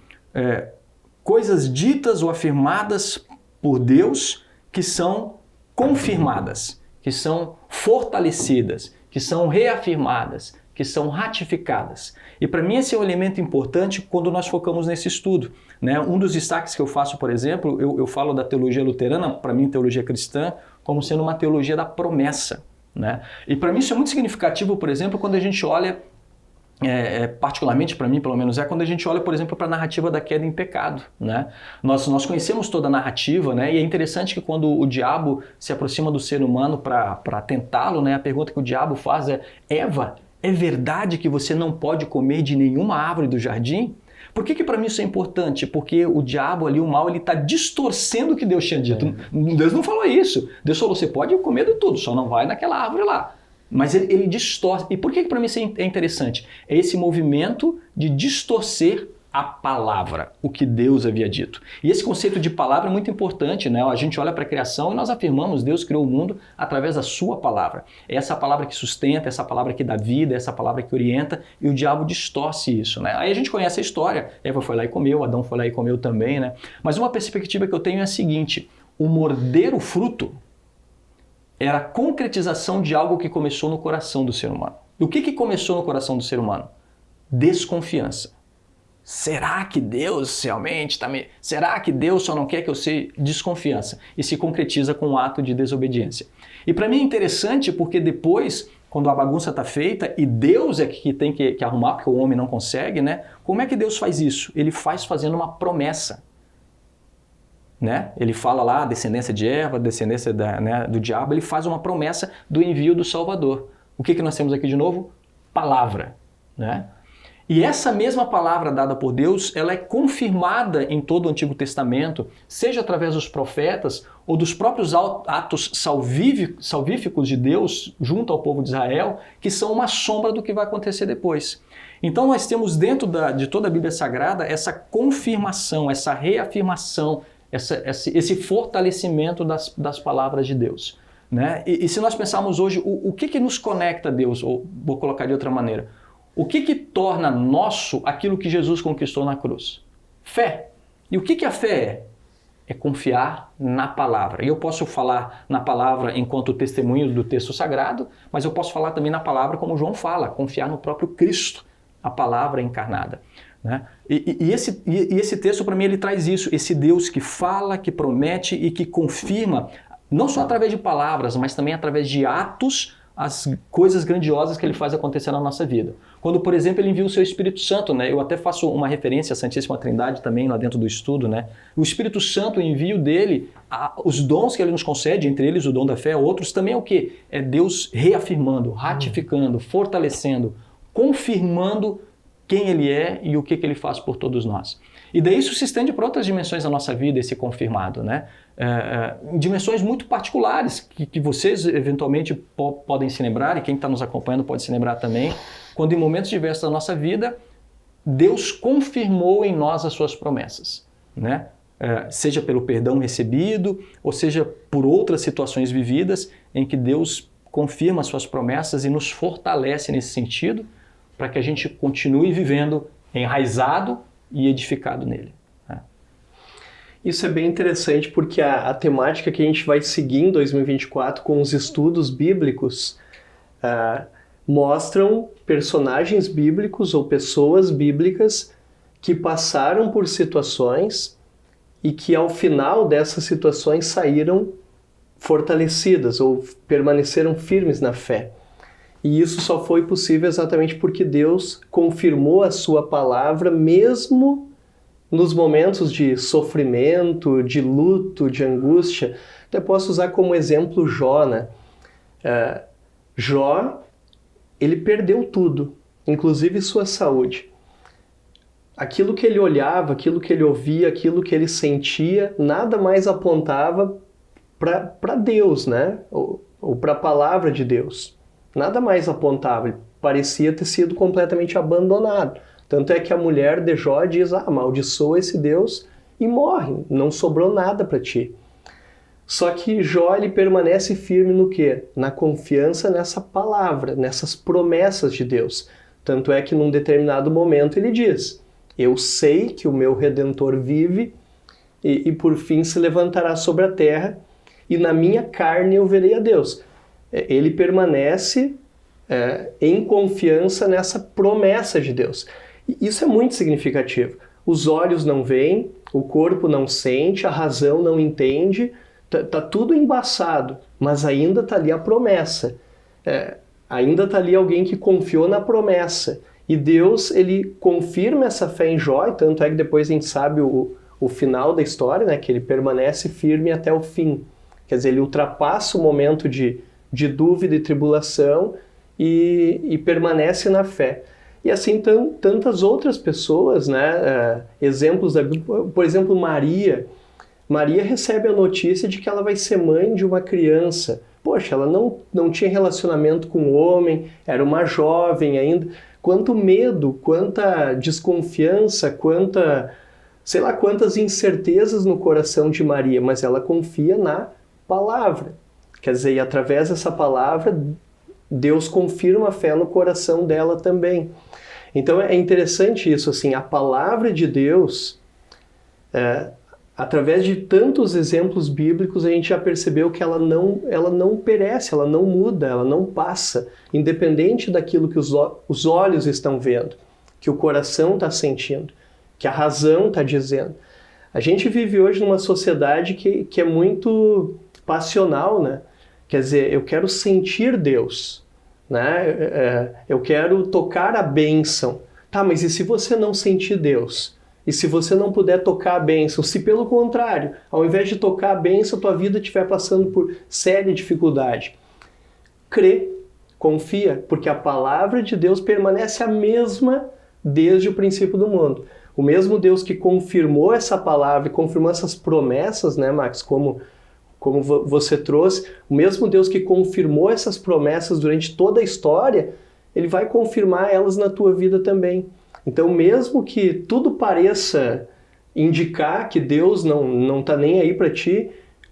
coisas ditas ou afirmadas por Deus que são confirmadas, que são fortalecidas, que são reafirmadas, que são ratificadas. E para mim esse é um elemento importante quando nós focamos nesse estudo. Né? Um dos destaques que eu faço, por exemplo, eu falo da teologia luterana, para mim teologia cristã, como sendo uma teologia da promessa. Né? E para mim isso é muito significativo, por exemplo, quando a gente olha particularmente para mim, pelo menos, quando a gente olha, por exemplo, para a narrativa da queda em pecado. Né? Nós conhecemos toda a narrativa, né? E é interessante que quando o diabo se aproxima do ser humano para tentá-lo, né? A pergunta que o diabo faz é: Eva, é verdade que você não pode comer de nenhuma árvore do jardim? Por que para mim isso é importante? Porque o diabo ali, o mal, ele está distorcendo o que Deus tinha dito. Deus não falou isso. Deus falou: você pode comer de tudo, só não vai naquela árvore lá. Mas ele distorce. E por que para mim isso é interessante? É esse movimento de distorcer a palavra, o que Deus havia dito. E esse conceito de palavra é muito importante, né? A gente olha para a criação e nós afirmamos: Deus criou o mundo através da sua palavra. É essa palavra que sustenta, essa palavra que dá vida, essa palavra que orienta, e o diabo distorce isso, né? Aí a gente conhece a história: Eva foi lá e comeu, Adão foi lá e comeu também, né? Mas uma perspectiva que eu tenho é a seguinte: o morder o fruto era a concretização de algo que começou no coração do ser humano. E o que começou no coração do ser humano? Desconfiança. Será que Deus realmente está me... Será que Deus só não quer que eu seja? Desconfiança. E se concretiza com um ato de desobediência. E para mim é interessante porque depois, quando a bagunça está feita e Deus é que tem que arrumar, porque o homem não consegue, né? Como é que Deus faz isso? Ele faz fazendo uma promessa. Né? Ele fala lá, a descendência de Eva, a descendência do diabo, ele faz uma promessa do envio do Salvador. O que nós temos aqui de novo? Palavra. Né? E essa mesma palavra dada por Deus, ela é confirmada em todo o Antigo Testamento, seja através dos profetas ou dos próprios atos salvíficos de Deus junto ao povo de Israel, que são uma sombra do que vai acontecer depois. Então nós temos dentro de toda a Bíblia Sagrada essa confirmação, essa reafirmação, esse fortalecimento das palavras de Deus. Né? E se nós pensarmos hoje, o que nos conecta a Deus? Ou vou colocar de outra maneira. O que torna nosso aquilo que Jesus conquistou na cruz? Fé. E o que a fé é? É confiar na palavra. E eu posso falar na palavra enquanto testemunho do texto sagrado, mas eu posso falar também na palavra como João fala, confiar no próprio Cristo, a palavra encarnada. Né? E esse texto, para mim, ele traz isso, esse Deus que fala, que promete e que confirma, não só através de palavras, mas também através de atos, as coisas grandiosas que ele faz acontecer na nossa vida. Quando, por exemplo, ele envia o seu Espírito Santo, né? Eu até faço uma referência à Santíssima Trindade também lá dentro do estudo, né? O Espírito Santo, o envio dele, os dons que ele nos concede, entre eles o dom da fé, outros também é o quê? É Deus reafirmando, ratificando, fortalecendo, confirmando quem ele é e o que ele faz por todos nós. E daí isso se estende para outras dimensões da nossa vida, esse confirmado, né? Dimensões muito particulares que vocês eventualmente podem se lembrar, e quem está nos acompanhando pode se lembrar também, quando em momentos diversos da nossa vida, Deus confirmou em nós as suas promessas, né? seja pelo perdão recebido, ou seja por outras situações vividas em que Deus confirma as suas promessas e nos fortalece nesse sentido, para que a gente continue vivendo enraizado e edificado nele. Isso é bem interessante porque a temática que a gente vai seguir em 2024 com os estudos bíblicos mostram personagens bíblicos ou pessoas bíblicas que passaram por situações e que ao final dessas situações saíram fortalecidas ou permaneceram firmes na fé. E isso só foi possível exatamente porque Deus confirmou a sua palavra mesmo nos momentos de sofrimento, de luto, de angústia. Até posso usar como exemplo Jó, né? Jó, ele perdeu tudo, inclusive sua saúde. Aquilo que ele olhava, aquilo que ele ouvia, aquilo que ele sentia, nada mais apontava para Deus, né? Ou para a palavra de Deus. Nada mais apontava, ele parecia ter sido completamente abandonado. Tanto é que a mulher de Jó diz, amaldiçoa esse Deus e morre, não sobrou nada para ti. Só que Jó, ele permanece firme no quê? Na confiança nessa palavra, nessas promessas de Deus. Tanto é que num determinado momento ele diz, eu sei que o meu Redentor vive e por fim se levantará sobre a terra e na minha carne eu verei a Deus. Ele permanece em confiança nessa promessa de Deus. E isso é muito significativo. Os olhos não veem, o corpo não sente, a razão não entende, tá tudo embaçado, mas ainda tá ali a promessa. Ainda tá ali alguém que confiou na promessa. E Deus, ele confirma essa fé em Jó, e tanto é que depois a gente sabe o final da história, né, que ele permanece firme até o fim. Quer dizer, ele ultrapassa o momento de dúvida e tribulação e permanece na fé. E assim tantas outras pessoas, né, exemplos da Bíblia, por exemplo, Maria. Maria recebe a notícia de que ela vai ser mãe de uma criança. Poxa, ela não tinha relacionamento com o homem, era uma jovem ainda. Quanto medo, quanta desconfiança, sei lá quantas incertezas no coração de Maria, mas ela confia na palavra. Quer dizer, e através dessa palavra, Deus confirma a fé no coração dela também. Então é interessante isso, assim, a palavra de Deus, através de tantos exemplos bíblicos, a gente já percebeu que ela não perece, ela não muda, ela não passa, independente daquilo que os olhos estão vendo, que o coração está sentindo, que a razão está dizendo. A gente vive hoje numa sociedade que é muito passional, né? Quer dizer, eu quero sentir Deus, né? Eu quero tocar a bênção. Tá, mas e se você não sentir Deus? E se você não puder tocar a bênção? Se pelo contrário, ao invés de tocar a bênção, tua vida estiver passando por séria dificuldade, crê, confia, porque a palavra de Deus permanece a mesma desde o princípio do mundo. O mesmo Deus que confirmou essa palavra e confirmou essas promessas, né, Max, como você trouxe, o mesmo Deus que confirmou essas promessas durante toda a história, ele vai confirmar elas na tua vida também. Então, mesmo que tudo pareça indicar que Deus não está nem aí para ti,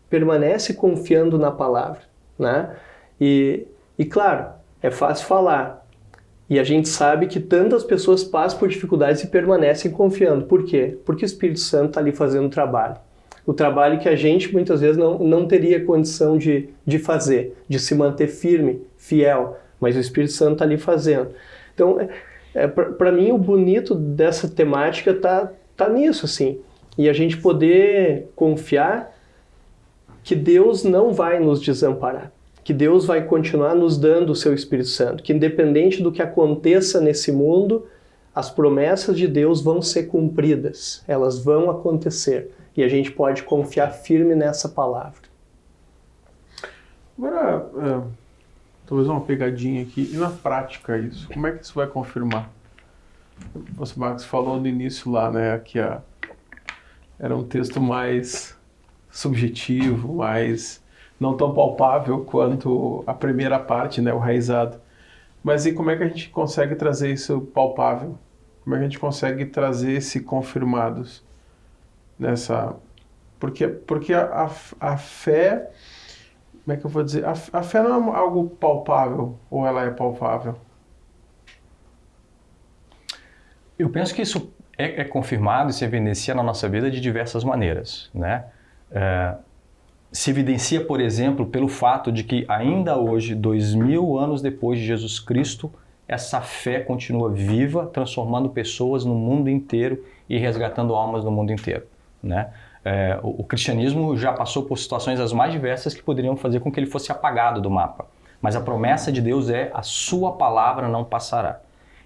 permanece confiando na palavra, né? E claro, é fácil falar. E a gente sabe que tantas pessoas passam por dificuldades e permanecem confiando. Por quê? Porque o Espírito Santo está ali fazendo o trabalho. O trabalho que a gente muitas vezes não teria condição de fazer, de se manter firme, fiel, mas o Espírito Santo está ali fazendo. Então, para mim, o bonito dessa temática tá nisso, assim. E a gente poder confiar que Deus não vai nos desamparar, que Deus vai continuar nos dando o seu Espírito Santo, que independente do que aconteça nesse mundo, as promessas de Deus vão ser cumpridas, elas vão acontecer. E a gente pode confiar firme nessa palavra. Agora, talvez uma pegadinha aqui. E na prática isso? Como é que isso vai confirmar? Você, Marcos, falou no início lá, né, que era um texto mais subjetivo, mais não tão palpável quanto a primeira parte, né, o raizado. Mas e como é que a gente consegue trazer isso palpável? Como é que a gente consegue trazer esse confirmados Porque a fé, como é que eu vou dizer? A fé não é algo palpável, ou ela é palpável? Eu penso que isso é confirmado e se evidencia na nossa vida de diversas maneiras, né? Se evidencia, por exemplo, pelo fato de que ainda hoje, 2000 anos depois de Jesus Cristo, essa fé continua viva, transformando pessoas no mundo inteiro e resgatando almas no mundo inteiro, né? O cristianismo já passou por situações as mais diversas que poderiam fazer com que ele fosse apagado do mapa. Mas a promessa de Deus é: a sua palavra não passará.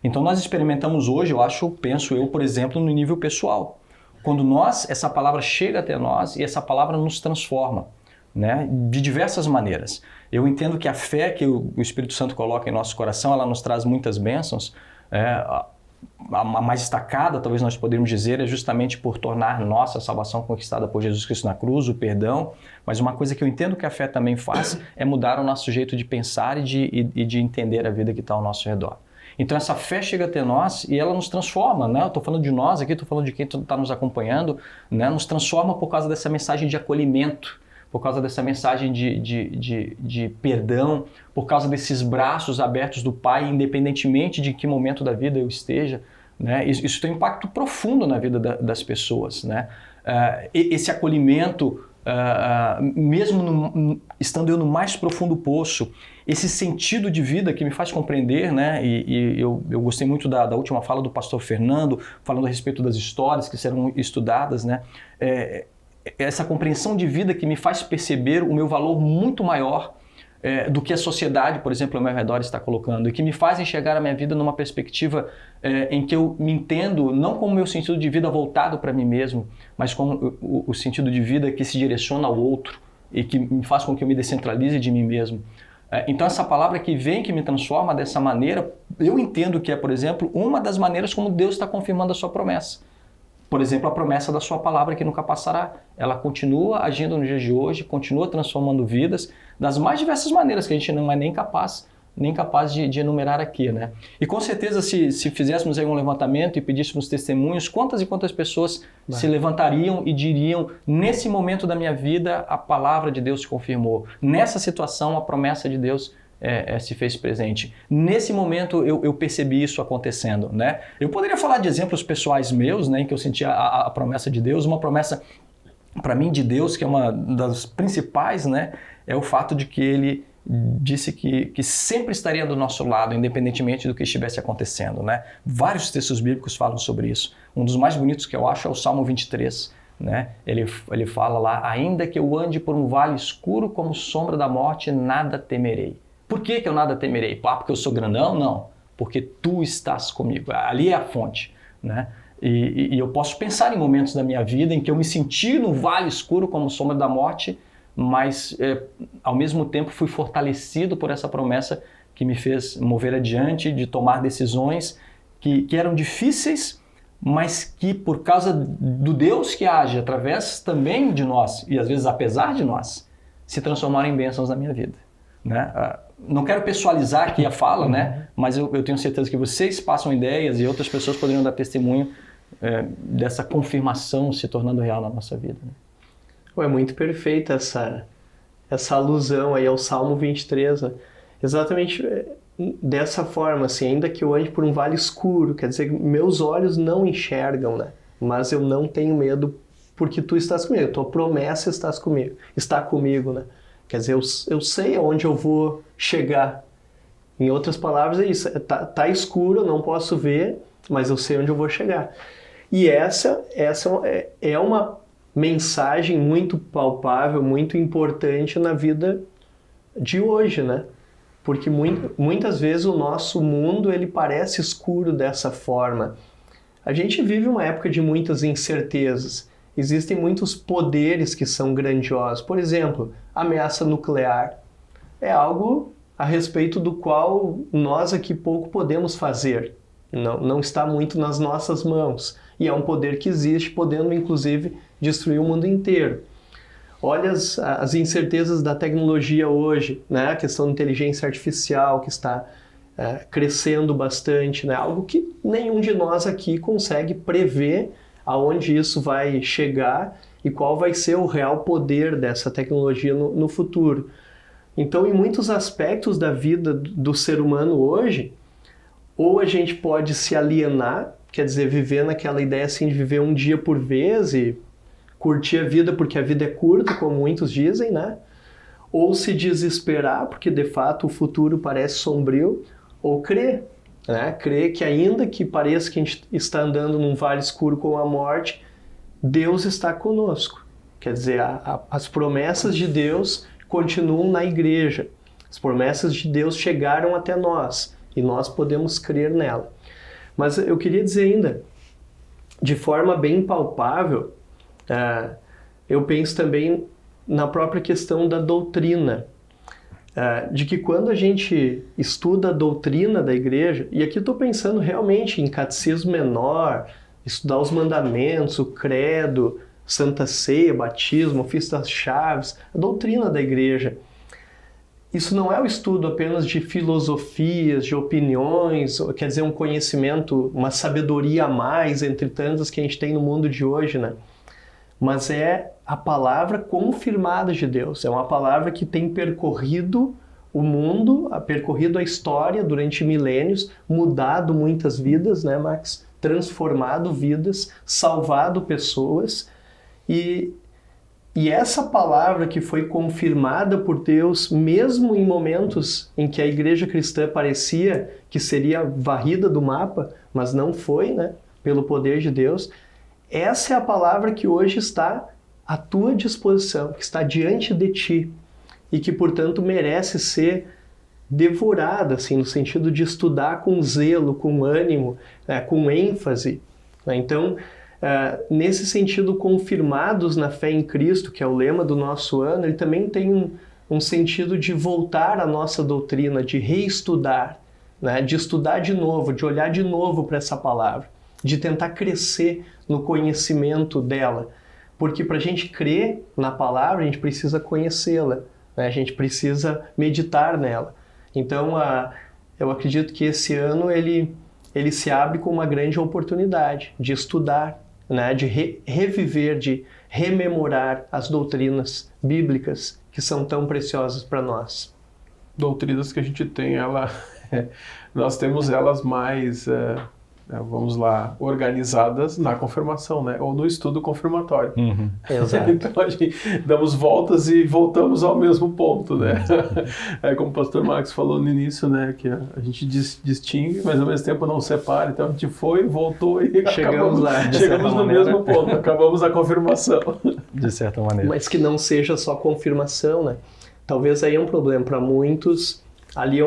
Então nós experimentamos hoje, penso eu, por exemplo, no nível pessoal. Quando essa palavra chega até nós e essa palavra nos transforma, né, de diversas maneiras. Eu entendo que a fé que o Espírito Santo coloca em nosso coração, ela nos traz muitas bênçãos. A mais destacada, talvez nós poderíamos dizer, é justamente por tornar nossa salvação conquistada por Jesus Cristo na cruz, o perdão. Mas uma coisa que eu entendo que a fé também faz é mudar o nosso jeito de pensar e de entender a vida que está ao nosso redor. Então essa fé chega até nós e ela nos transforma, né? Eu estou falando de nós aqui, estou falando de quem está nos acompanhando, né? Nos transforma por causa dessa mensagem de acolhimento, por causa dessa mensagem de perdão, por causa desses braços abertos do Pai, independentemente de que momento da vida eu esteja, né? Isso tem um impacto profundo na vida das pessoas, né? Esse acolhimento, mesmo estando eu no mais profundo poço, esse sentido de vida que me faz compreender, né? E eu gostei muito da última fala do pastor Fernando, falando a respeito das histórias que serão estudadas, né? Essa compreensão de vida que me faz perceber o meu valor muito maior do que a sociedade, por exemplo, ao meu redor está colocando, e que me faz enxergar a minha vida numa perspectiva em que eu me entendo não como o meu sentido de vida voltado para mim mesmo, mas como o sentido de vida que se direciona ao outro e que me faz com que eu me descentralize de mim mesmo. Então essa palavra que vem, que me transforma dessa maneira, eu entendo que é, por exemplo, uma das maneiras como Deus está confirmando a sua promessa. Por exemplo, a promessa da sua palavra que nunca passará. Ela continua agindo nos dias de hoje, continua transformando vidas das mais diversas maneiras que a gente não é nem capaz de enumerar aqui, né? E com certeza se fizéssemos aí um levantamento e pedíssemos testemunhos, quantas e quantas pessoas se levantariam e diriam: nesse momento da minha vida a palavra de Deus se confirmou, nessa situação a promessa de Deus se fez presente. Nesse momento eu percebi isso acontecendo, né? Eu poderia falar de exemplos pessoais meus, né, em que eu senti a promessa de Deus, uma promessa para mim de Deus que é uma das principais, né, é o fato de que Ele disse que sempre estaria do nosso lado, independentemente do que estivesse acontecendo, né? Vários textos bíblicos falam sobre isso. Um dos mais bonitos que eu acho é o Salmo 23, né? Ele fala lá: ainda que eu ande por um vale escuro como sombra da morte, nada temerei. Por que eu nada temerei? Porque eu sou grandão? Não. Porque tu estás comigo. Ali é a fonte, né? E eu posso pensar em momentos da minha vida em que eu me senti no vale escuro como sombra da morte, mas ao mesmo tempo fui fortalecido por essa promessa que me fez mover adiante, de tomar decisões que eram difíceis, mas que por causa do Deus que age através também de nós, e às vezes apesar de nós, se transformaram em bênçãos na minha vida, né? Não quero pessoalizar aqui a fala, né? Mas eu tenho certeza que vocês passam ideias e outras pessoas poderiam dar testemunho dessa confirmação se tornando real na nossa vida, né? É muito perfeita essa alusão aí ao Salmo 23, né? Exatamente dessa forma, assim: ainda que eu ande por um vale escuro, quer dizer, meus olhos não enxergam, né? Mas eu não tenho medo porque tu estás comigo, tua promessa está comigo, né? Quer dizer, eu sei aonde eu vou chegar. Em outras palavras é isso: tá escuro, eu não posso ver, mas eu sei onde eu vou chegar. E essa é uma mensagem muito palpável, muito importante na vida de hoje, né? Porque muitas vezes o nosso mundo ele parece escuro dessa forma. A gente vive uma época de muitas incertezas. Existem muitos poderes que são grandiosos. Por exemplo, a ameaça nuclear é algo a respeito do qual nós aqui pouco podemos fazer. Não está muito nas nossas mãos. E é um poder que existe, podendo inclusive destruir o mundo inteiro. Olha as incertezas da tecnologia hoje, né? A questão da inteligência artificial que está crescendo bastante, né? Algo que nenhum de nós aqui consegue prever aonde isso vai chegar e qual vai ser o real poder dessa tecnologia no futuro. Então, em muitos aspectos da vida do ser humano hoje, ou a gente pode se alienar, quer dizer, viver naquela ideia assim de viver um dia por vez e curtir a vida porque a vida é curta, como muitos dizem, né? Ou se desesperar porque de fato o futuro parece sombrio, ou crer, né? Crer que ainda que pareça que a gente está andando num vale escuro com a morte, Deus está conosco. Quer dizer, as promessas de Deus continuam na igreja. As promessas de Deus chegaram até nós e nós podemos crer nela. Mas eu queria dizer ainda, de forma bem palpável, eu penso também na própria questão da doutrina, de que quando a gente estuda a doutrina da igreja, e aqui estou pensando realmente em catecismo menor, estudar os mandamentos, o credo, Santa Ceia, batismo, ofício das chaves, a doutrina da igreja. Isso não é o estudo apenas de filosofias, de opiniões, quer dizer, um conhecimento, uma sabedoria a mais entre tantas que a gente tem no mundo de hoje, né? Mas é a palavra confirmada de Deus, é uma palavra que tem percorrido o mundo, percorrido a história durante milênios, mudado muitas vidas, né, Max? Transformado vidas, salvado pessoas, e essa palavra que foi confirmada por Deus, mesmo em momentos em que a igreja cristã parecia que seria varrida do mapa, mas não foi, né? Pelo poder de Deus, essa é a palavra que hoje está à tua disposição, que está diante de ti e que, portanto, merece ser devorada, assim, no sentido de estudar com zelo, com ânimo, com ênfase. Então, nesse sentido, confirmados na fé em Cristo, que é o lema do nosso ano, ele também tem um sentido de voltar à nossa doutrina, de reestudar, né? De estudar de novo, de olhar de novo para essa palavra, de tentar crescer no conhecimento dela. Porque para a gente crer na palavra, a gente precisa conhecê-la, né? A gente precisa meditar nela. Então, eu acredito que esse ano ele se abre com uma grande oportunidade de estudar, né? De reviver, de rememorar as doutrinas bíblicas que são tão preciosas para nós. Doutrinas que a gente tem, nós temos elas mais, vamos lá, organizadas na confirmação, né? Ou no estudo confirmatório. Uhum. Exato. Então a gente damos voltas e voltamos ao mesmo ponto, né? Como o pastor Max falou no início, né? Que a gente distingue, mas ao mesmo tempo não separa. Então a gente foi, voltou e chegamos no mesmo ponto, acabamos a confirmação. De certa maneira. Mas que não seja só confirmação, né? Talvez aí é um problema para muitos. Ali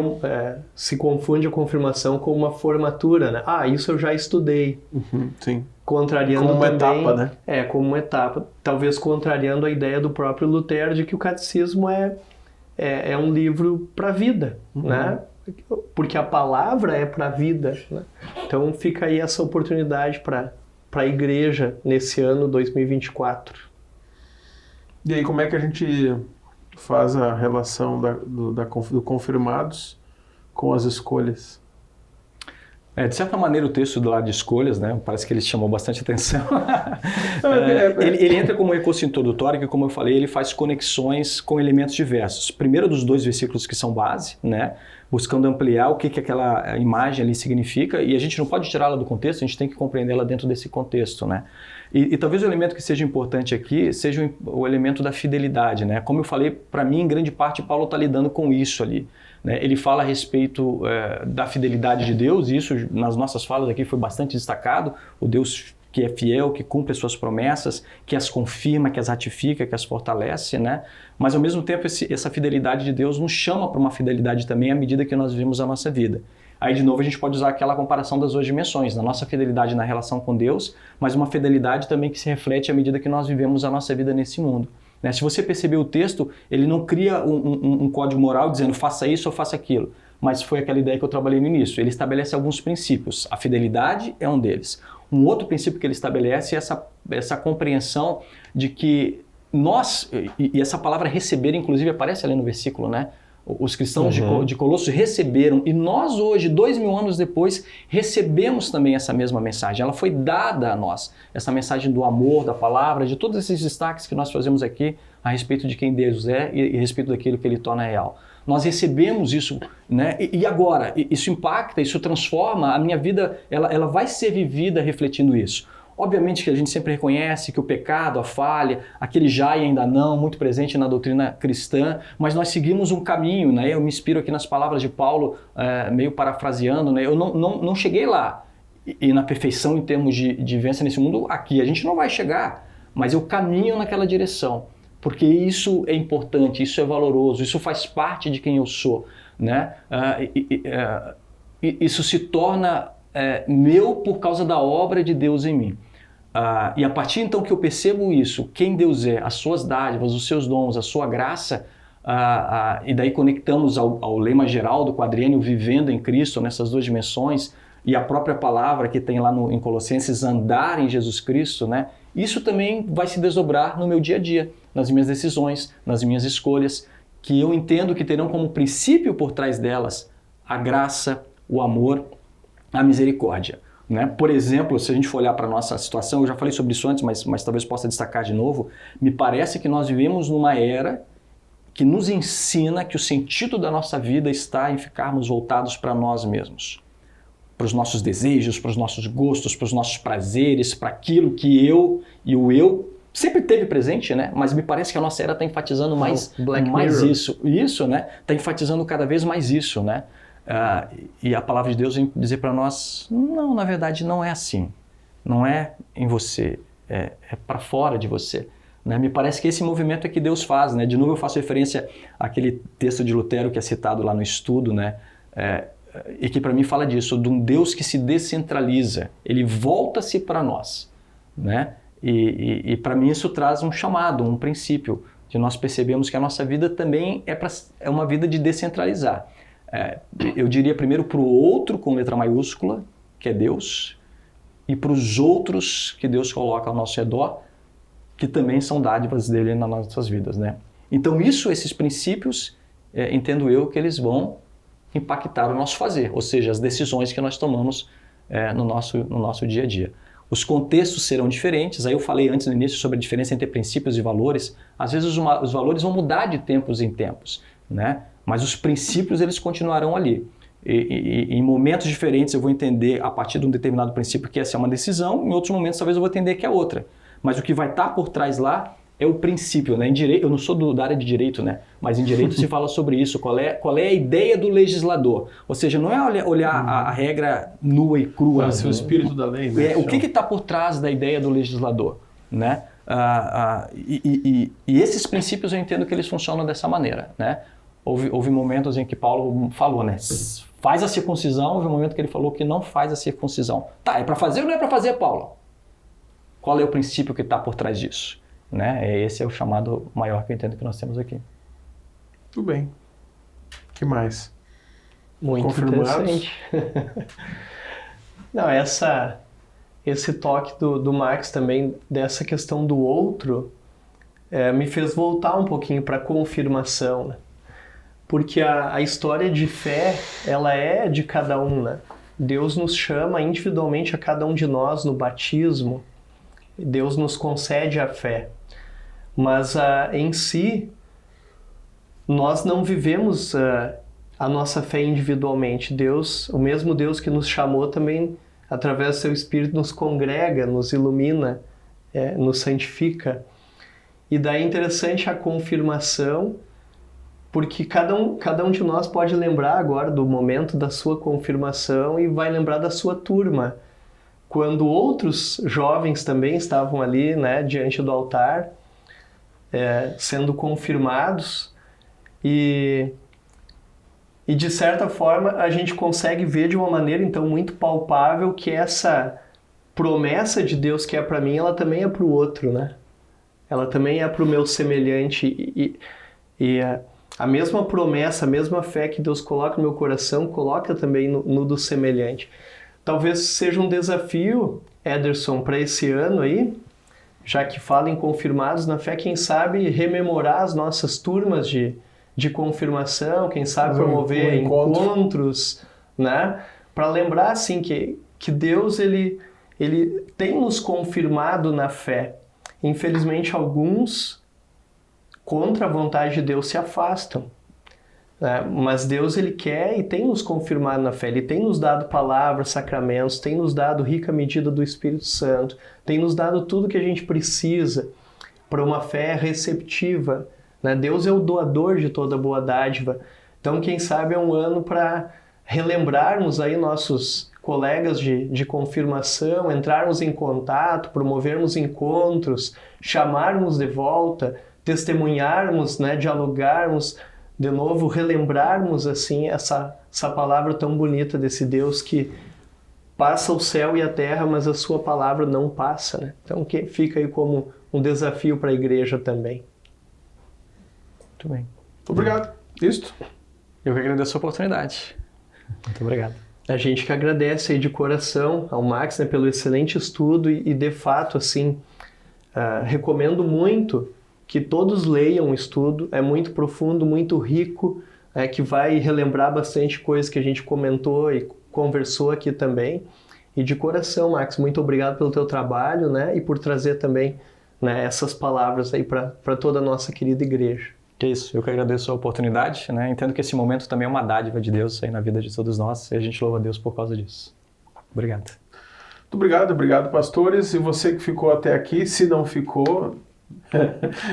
se confunde a confirmação com uma formatura, né? Isso eu já estudei. Uhum, sim. Contrariando como uma também, etapa, né? Como uma etapa. Talvez contrariando a ideia do próprio Lutero de que o catecismo é um livro para a vida, né? Porque a palavra é para a vida, né? Então fica aí essa oportunidade para a igreja nesse ano 2024. E aí como é que a gente faz a relação do confirmados com as escolhas? De certa maneira, o texto do lado de escolhas, né, parece que ele chamou bastante atenção. Ele entra como um recurso introdutório que, como eu falei, ele faz conexões com elementos diversos. Primeiro dos dois versículos que são base, né, buscando ampliar o que aquela imagem ali significa, e a gente não pode tirá-la do contexto, a gente tem que compreendê-la dentro desse contexto, né? E talvez o elemento que seja importante aqui seja o elemento da fidelidade, né? Como eu falei, para mim, em grande parte, Paulo está lidando com isso ali, né? Ele fala a respeito da fidelidade de Deus, e isso nas nossas falas aqui foi bastante destacado, o Deus que é fiel, que cumpre as suas promessas, que as confirma, que as ratifica, que as fortalece, né? Mas ao mesmo tempo essa fidelidade de Deus nos chama para uma fidelidade também à medida que nós vivemos a nossa vida. Aí de novo a gente pode usar aquela comparação das duas dimensões, na nossa fidelidade na relação com Deus, mas uma fidelidade também que se reflete à medida que nós vivemos a nossa vida nesse mundo. Né? Se você perceber o texto, ele não cria um código moral dizendo faça isso ou faça aquilo, mas foi aquela ideia que eu trabalhei no início. Ele estabelece alguns princípios, a fidelidade é um deles. Um outro princípio que ele estabelece é essa compreensão de que nós, e essa palavra receber inclusive aparece ali no versículo, né? Os cristãos de Colossos receberam, e nós hoje, 2000 anos depois, recebemos também essa mesma mensagem. Ela foi dada a nós, essa mensagem do amor, da palavra, de todos esses destaques que nós fazemos aqui a respeito de quem Deus é e a respeito daquilo que Ele torna real. Nós recebemos isso, né? E agora, isso impacta, isso transforma, a minha vida, ela vai ser vivida refletindo isso. Obviamente que a gente sempre reconhece que o pecado, a falha, aquele já e ainda não, muito presente na doutrina cristã, mas nós seguimos um caminho, né? Eu me inspiro aqui nas palavras de Paulo, meio parafraseando, né? Eu não cheguei lá e na perfeição em termos de vivência nesse mundo, aqui a gente não vai chegar, mas eu caminho naquela direção, porque isso é importante, isso é valoroso, isso faz parte de quem eu sou, né? Isso se torna meu por causa da obra de Deus em mim. E a partir então que eu percebo isso, quem Deus é, as suas dádivas, os seus dons, a sua graça, e daí conectamos ao lema geral do quadriênio, vivendo em Cristo, nessas duas dimensões, e a própria palavra que tem lá em Colossenses, andar em Jesus Cristo, né? Isso também vai se desdobrar no meu dia a dia, nas minhas decisões, nas minhas escolhas, que eu entendo que terão como princípio por trás delas a graça, o amor, a misericórdia, né? Por exemplo, se a gente for olhar para a nossa situação, eu já falei sobre isso antes, mas talvez possa destacar de novo, me parece que nós vivemos numa era que nos ensina que o sentido da nossa vida está em ficarmos voltados para nós mesmos, para os nossos desejos, para os nossos gostos, para os nossos prazeres, para aquilo que eu e o eu sempre teve presente, né? Mas me parece que a nossa era está enfatizando mais isso, né? Está enfatizando cada vez mais isso, né? E a palavra de Deus vem dizer para nós, não, na verdade não é assim, não é em você, é para fora de você, né? Me parece que esse movimento é que Deus faz, né? De novo eu faço referência àquele texto de Lutero que é citado lá no estudo, né? E que para mim fala disso, de um Deus que se descentraliza, ele volta-se para nós, né? E para mim isso traz um chamado, um princípio, de nós percebemos que a nossa vida também é uma vida de descentralizar. Eu diria primeiro para o outro com letra maiúscula, que é Deus, e para os outros que Deus coloca ao nosso redor, que também são dádivas dele nas nossas vidas, né? Então esses princípios, entendo eu que eles vão impactar o nosso fazer, ou seja, as decisões que nós tomamos no nosso dia a dia. Os contextos serão diferentes, aí eu falei antes no início sobre a diferença entre princípios e valores, às vezes os valores vão mudar de tempos em tempos, né? Mas os princípios eles continuarão ali. E em momentos diferentes eu vou entender a partir de um determinado princípio que essa é uma decisão, em outros momentos talvez eu vou entender que é outra. Mas o que vai estar por trás lá é o princípio, né? Em direito, eu não sou da área de direito, né? Mas em direito se fala sobre isso, qual é a ideia do legislador. Ou seja, não é olhar a regra nua e crua. O espírito da lei, né? O que está por trás da ideia do legislador, né? E esses princípios eu entendo que eles funcionam dessa maneira, né? Houve momentos em que Paulo falou, né? Faz a circuncisão, houve um momento que ele falou que não faz a circuncisão. Tá, é para fazer ou não é para fazer, Paulo? Qual é o princípio que está por trás disso? Né? Esse é o chamado maior que eu entendo que nós temos aqui. Tudo bem. O que mais? Muito interessante. Não, esse toque do Max também, dessa questão do outro, me fez voltar um pouquinho para a confirmação, né? Porque a história de fé, ela é de cada um, né? Deus nos chama individualmente a cada um de nós no batismo, Deus nos concede a fé, mas em si, nós não vivemos a nossa fé individualmente. Deus, o mesmo Deus que nos chamou também, através do seu Espírito, nos congrega, nos ilumina, nos santifica. E daí é interessante a confirmação, porque cada um de nós pode lembrar agora do momento da sua confirmação e vai lembrar da sua turma. Quando outros jovens também estavam ali, né, diante do altar, sendo confirmados, e de certa forma a gente consegue ver de uma maneira então muito palpável que essa promessa de Deus que é para mim, ela também é para o outro, né? Ela também é para o meu semelhante, e a mesma promessa, a mesma fé que Deus coloca no meu coração, coloca também no do semelhante. Talvez seja um desafio, Ederson, para esse ano aí, já que fala em confirmados na fé, quem sabe rememorar as nossas turmas de de confirmação, quem sabe Um promover encontro. encontros, né? Para lembrar assim que Deus ele tem nos confirmado na fé. Infelizmente alguns contra a vontade de Deus se afastam. Mas Deus ele quer e tem nos confirmado na fé, Ele tem nos dado palavras, sacramentos, tem nos dado rica medida do Espírito Santo, tem nos dado tudo que a gente precisa para uma fé receptiva. Né? Deus é o doador de toda boa dádiva. Então, quem sabe é um ano para relembrarmos aí nossos colegas de confirmação, entrarmos em contato, promovermos encontros, chamarmos de volta, testemunharmos, né? Dialogarmos, de novo, relembrarmos assim essa palavra tão bonita desse Deus que passa o céu e a terra, mas a sua palavra não passa. Né? Então que fica aí como um desafio para a igreja também. Muito bem. Obrigado. Isto. Eu que agradeço a oportunidade. Muito obrigado. A gente que agradece aí de coração ao Max, né, pelo excelente estudo e de fato, assim, recomendo muito que todos leiam o estudo, é muito profundo, muito rico, que vai relembrar bastante coisas que a gente comentou e conversou aqui também. E de coração, Max, muito obrigado pelo teu trabalho, né, e por trazer também, né, essas palavras aí para toda a nossa querida igreja. Que isso, eu que agradeço a oportunidade, né? Entendo que esse momento também é uma dádiva de Deus aí na vida de todos nós e a gente louva a Deus por causa disso. Obrigado. Muito obrigado, pastores. E você que ficou até aqui, se não ficou,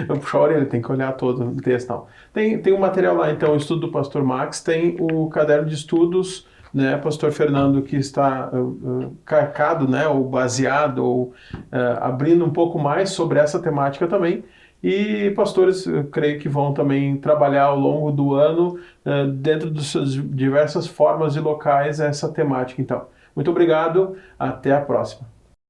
eu puxo a orelha, tem que olhar todo o texto. Não. Tem um material lá, então, o estudo do pastor Max, tem o caderno de estudos, né, pastor Fernando, que está carcado, né, ou baseado, ou abrindo um pouco mais sobre essa temática também. E pastores, eu creio que vão também trabalhar ao longo do ano, dentro das suas diversas formas e locais, essa temática. Então, muito obrigado, até a próxima.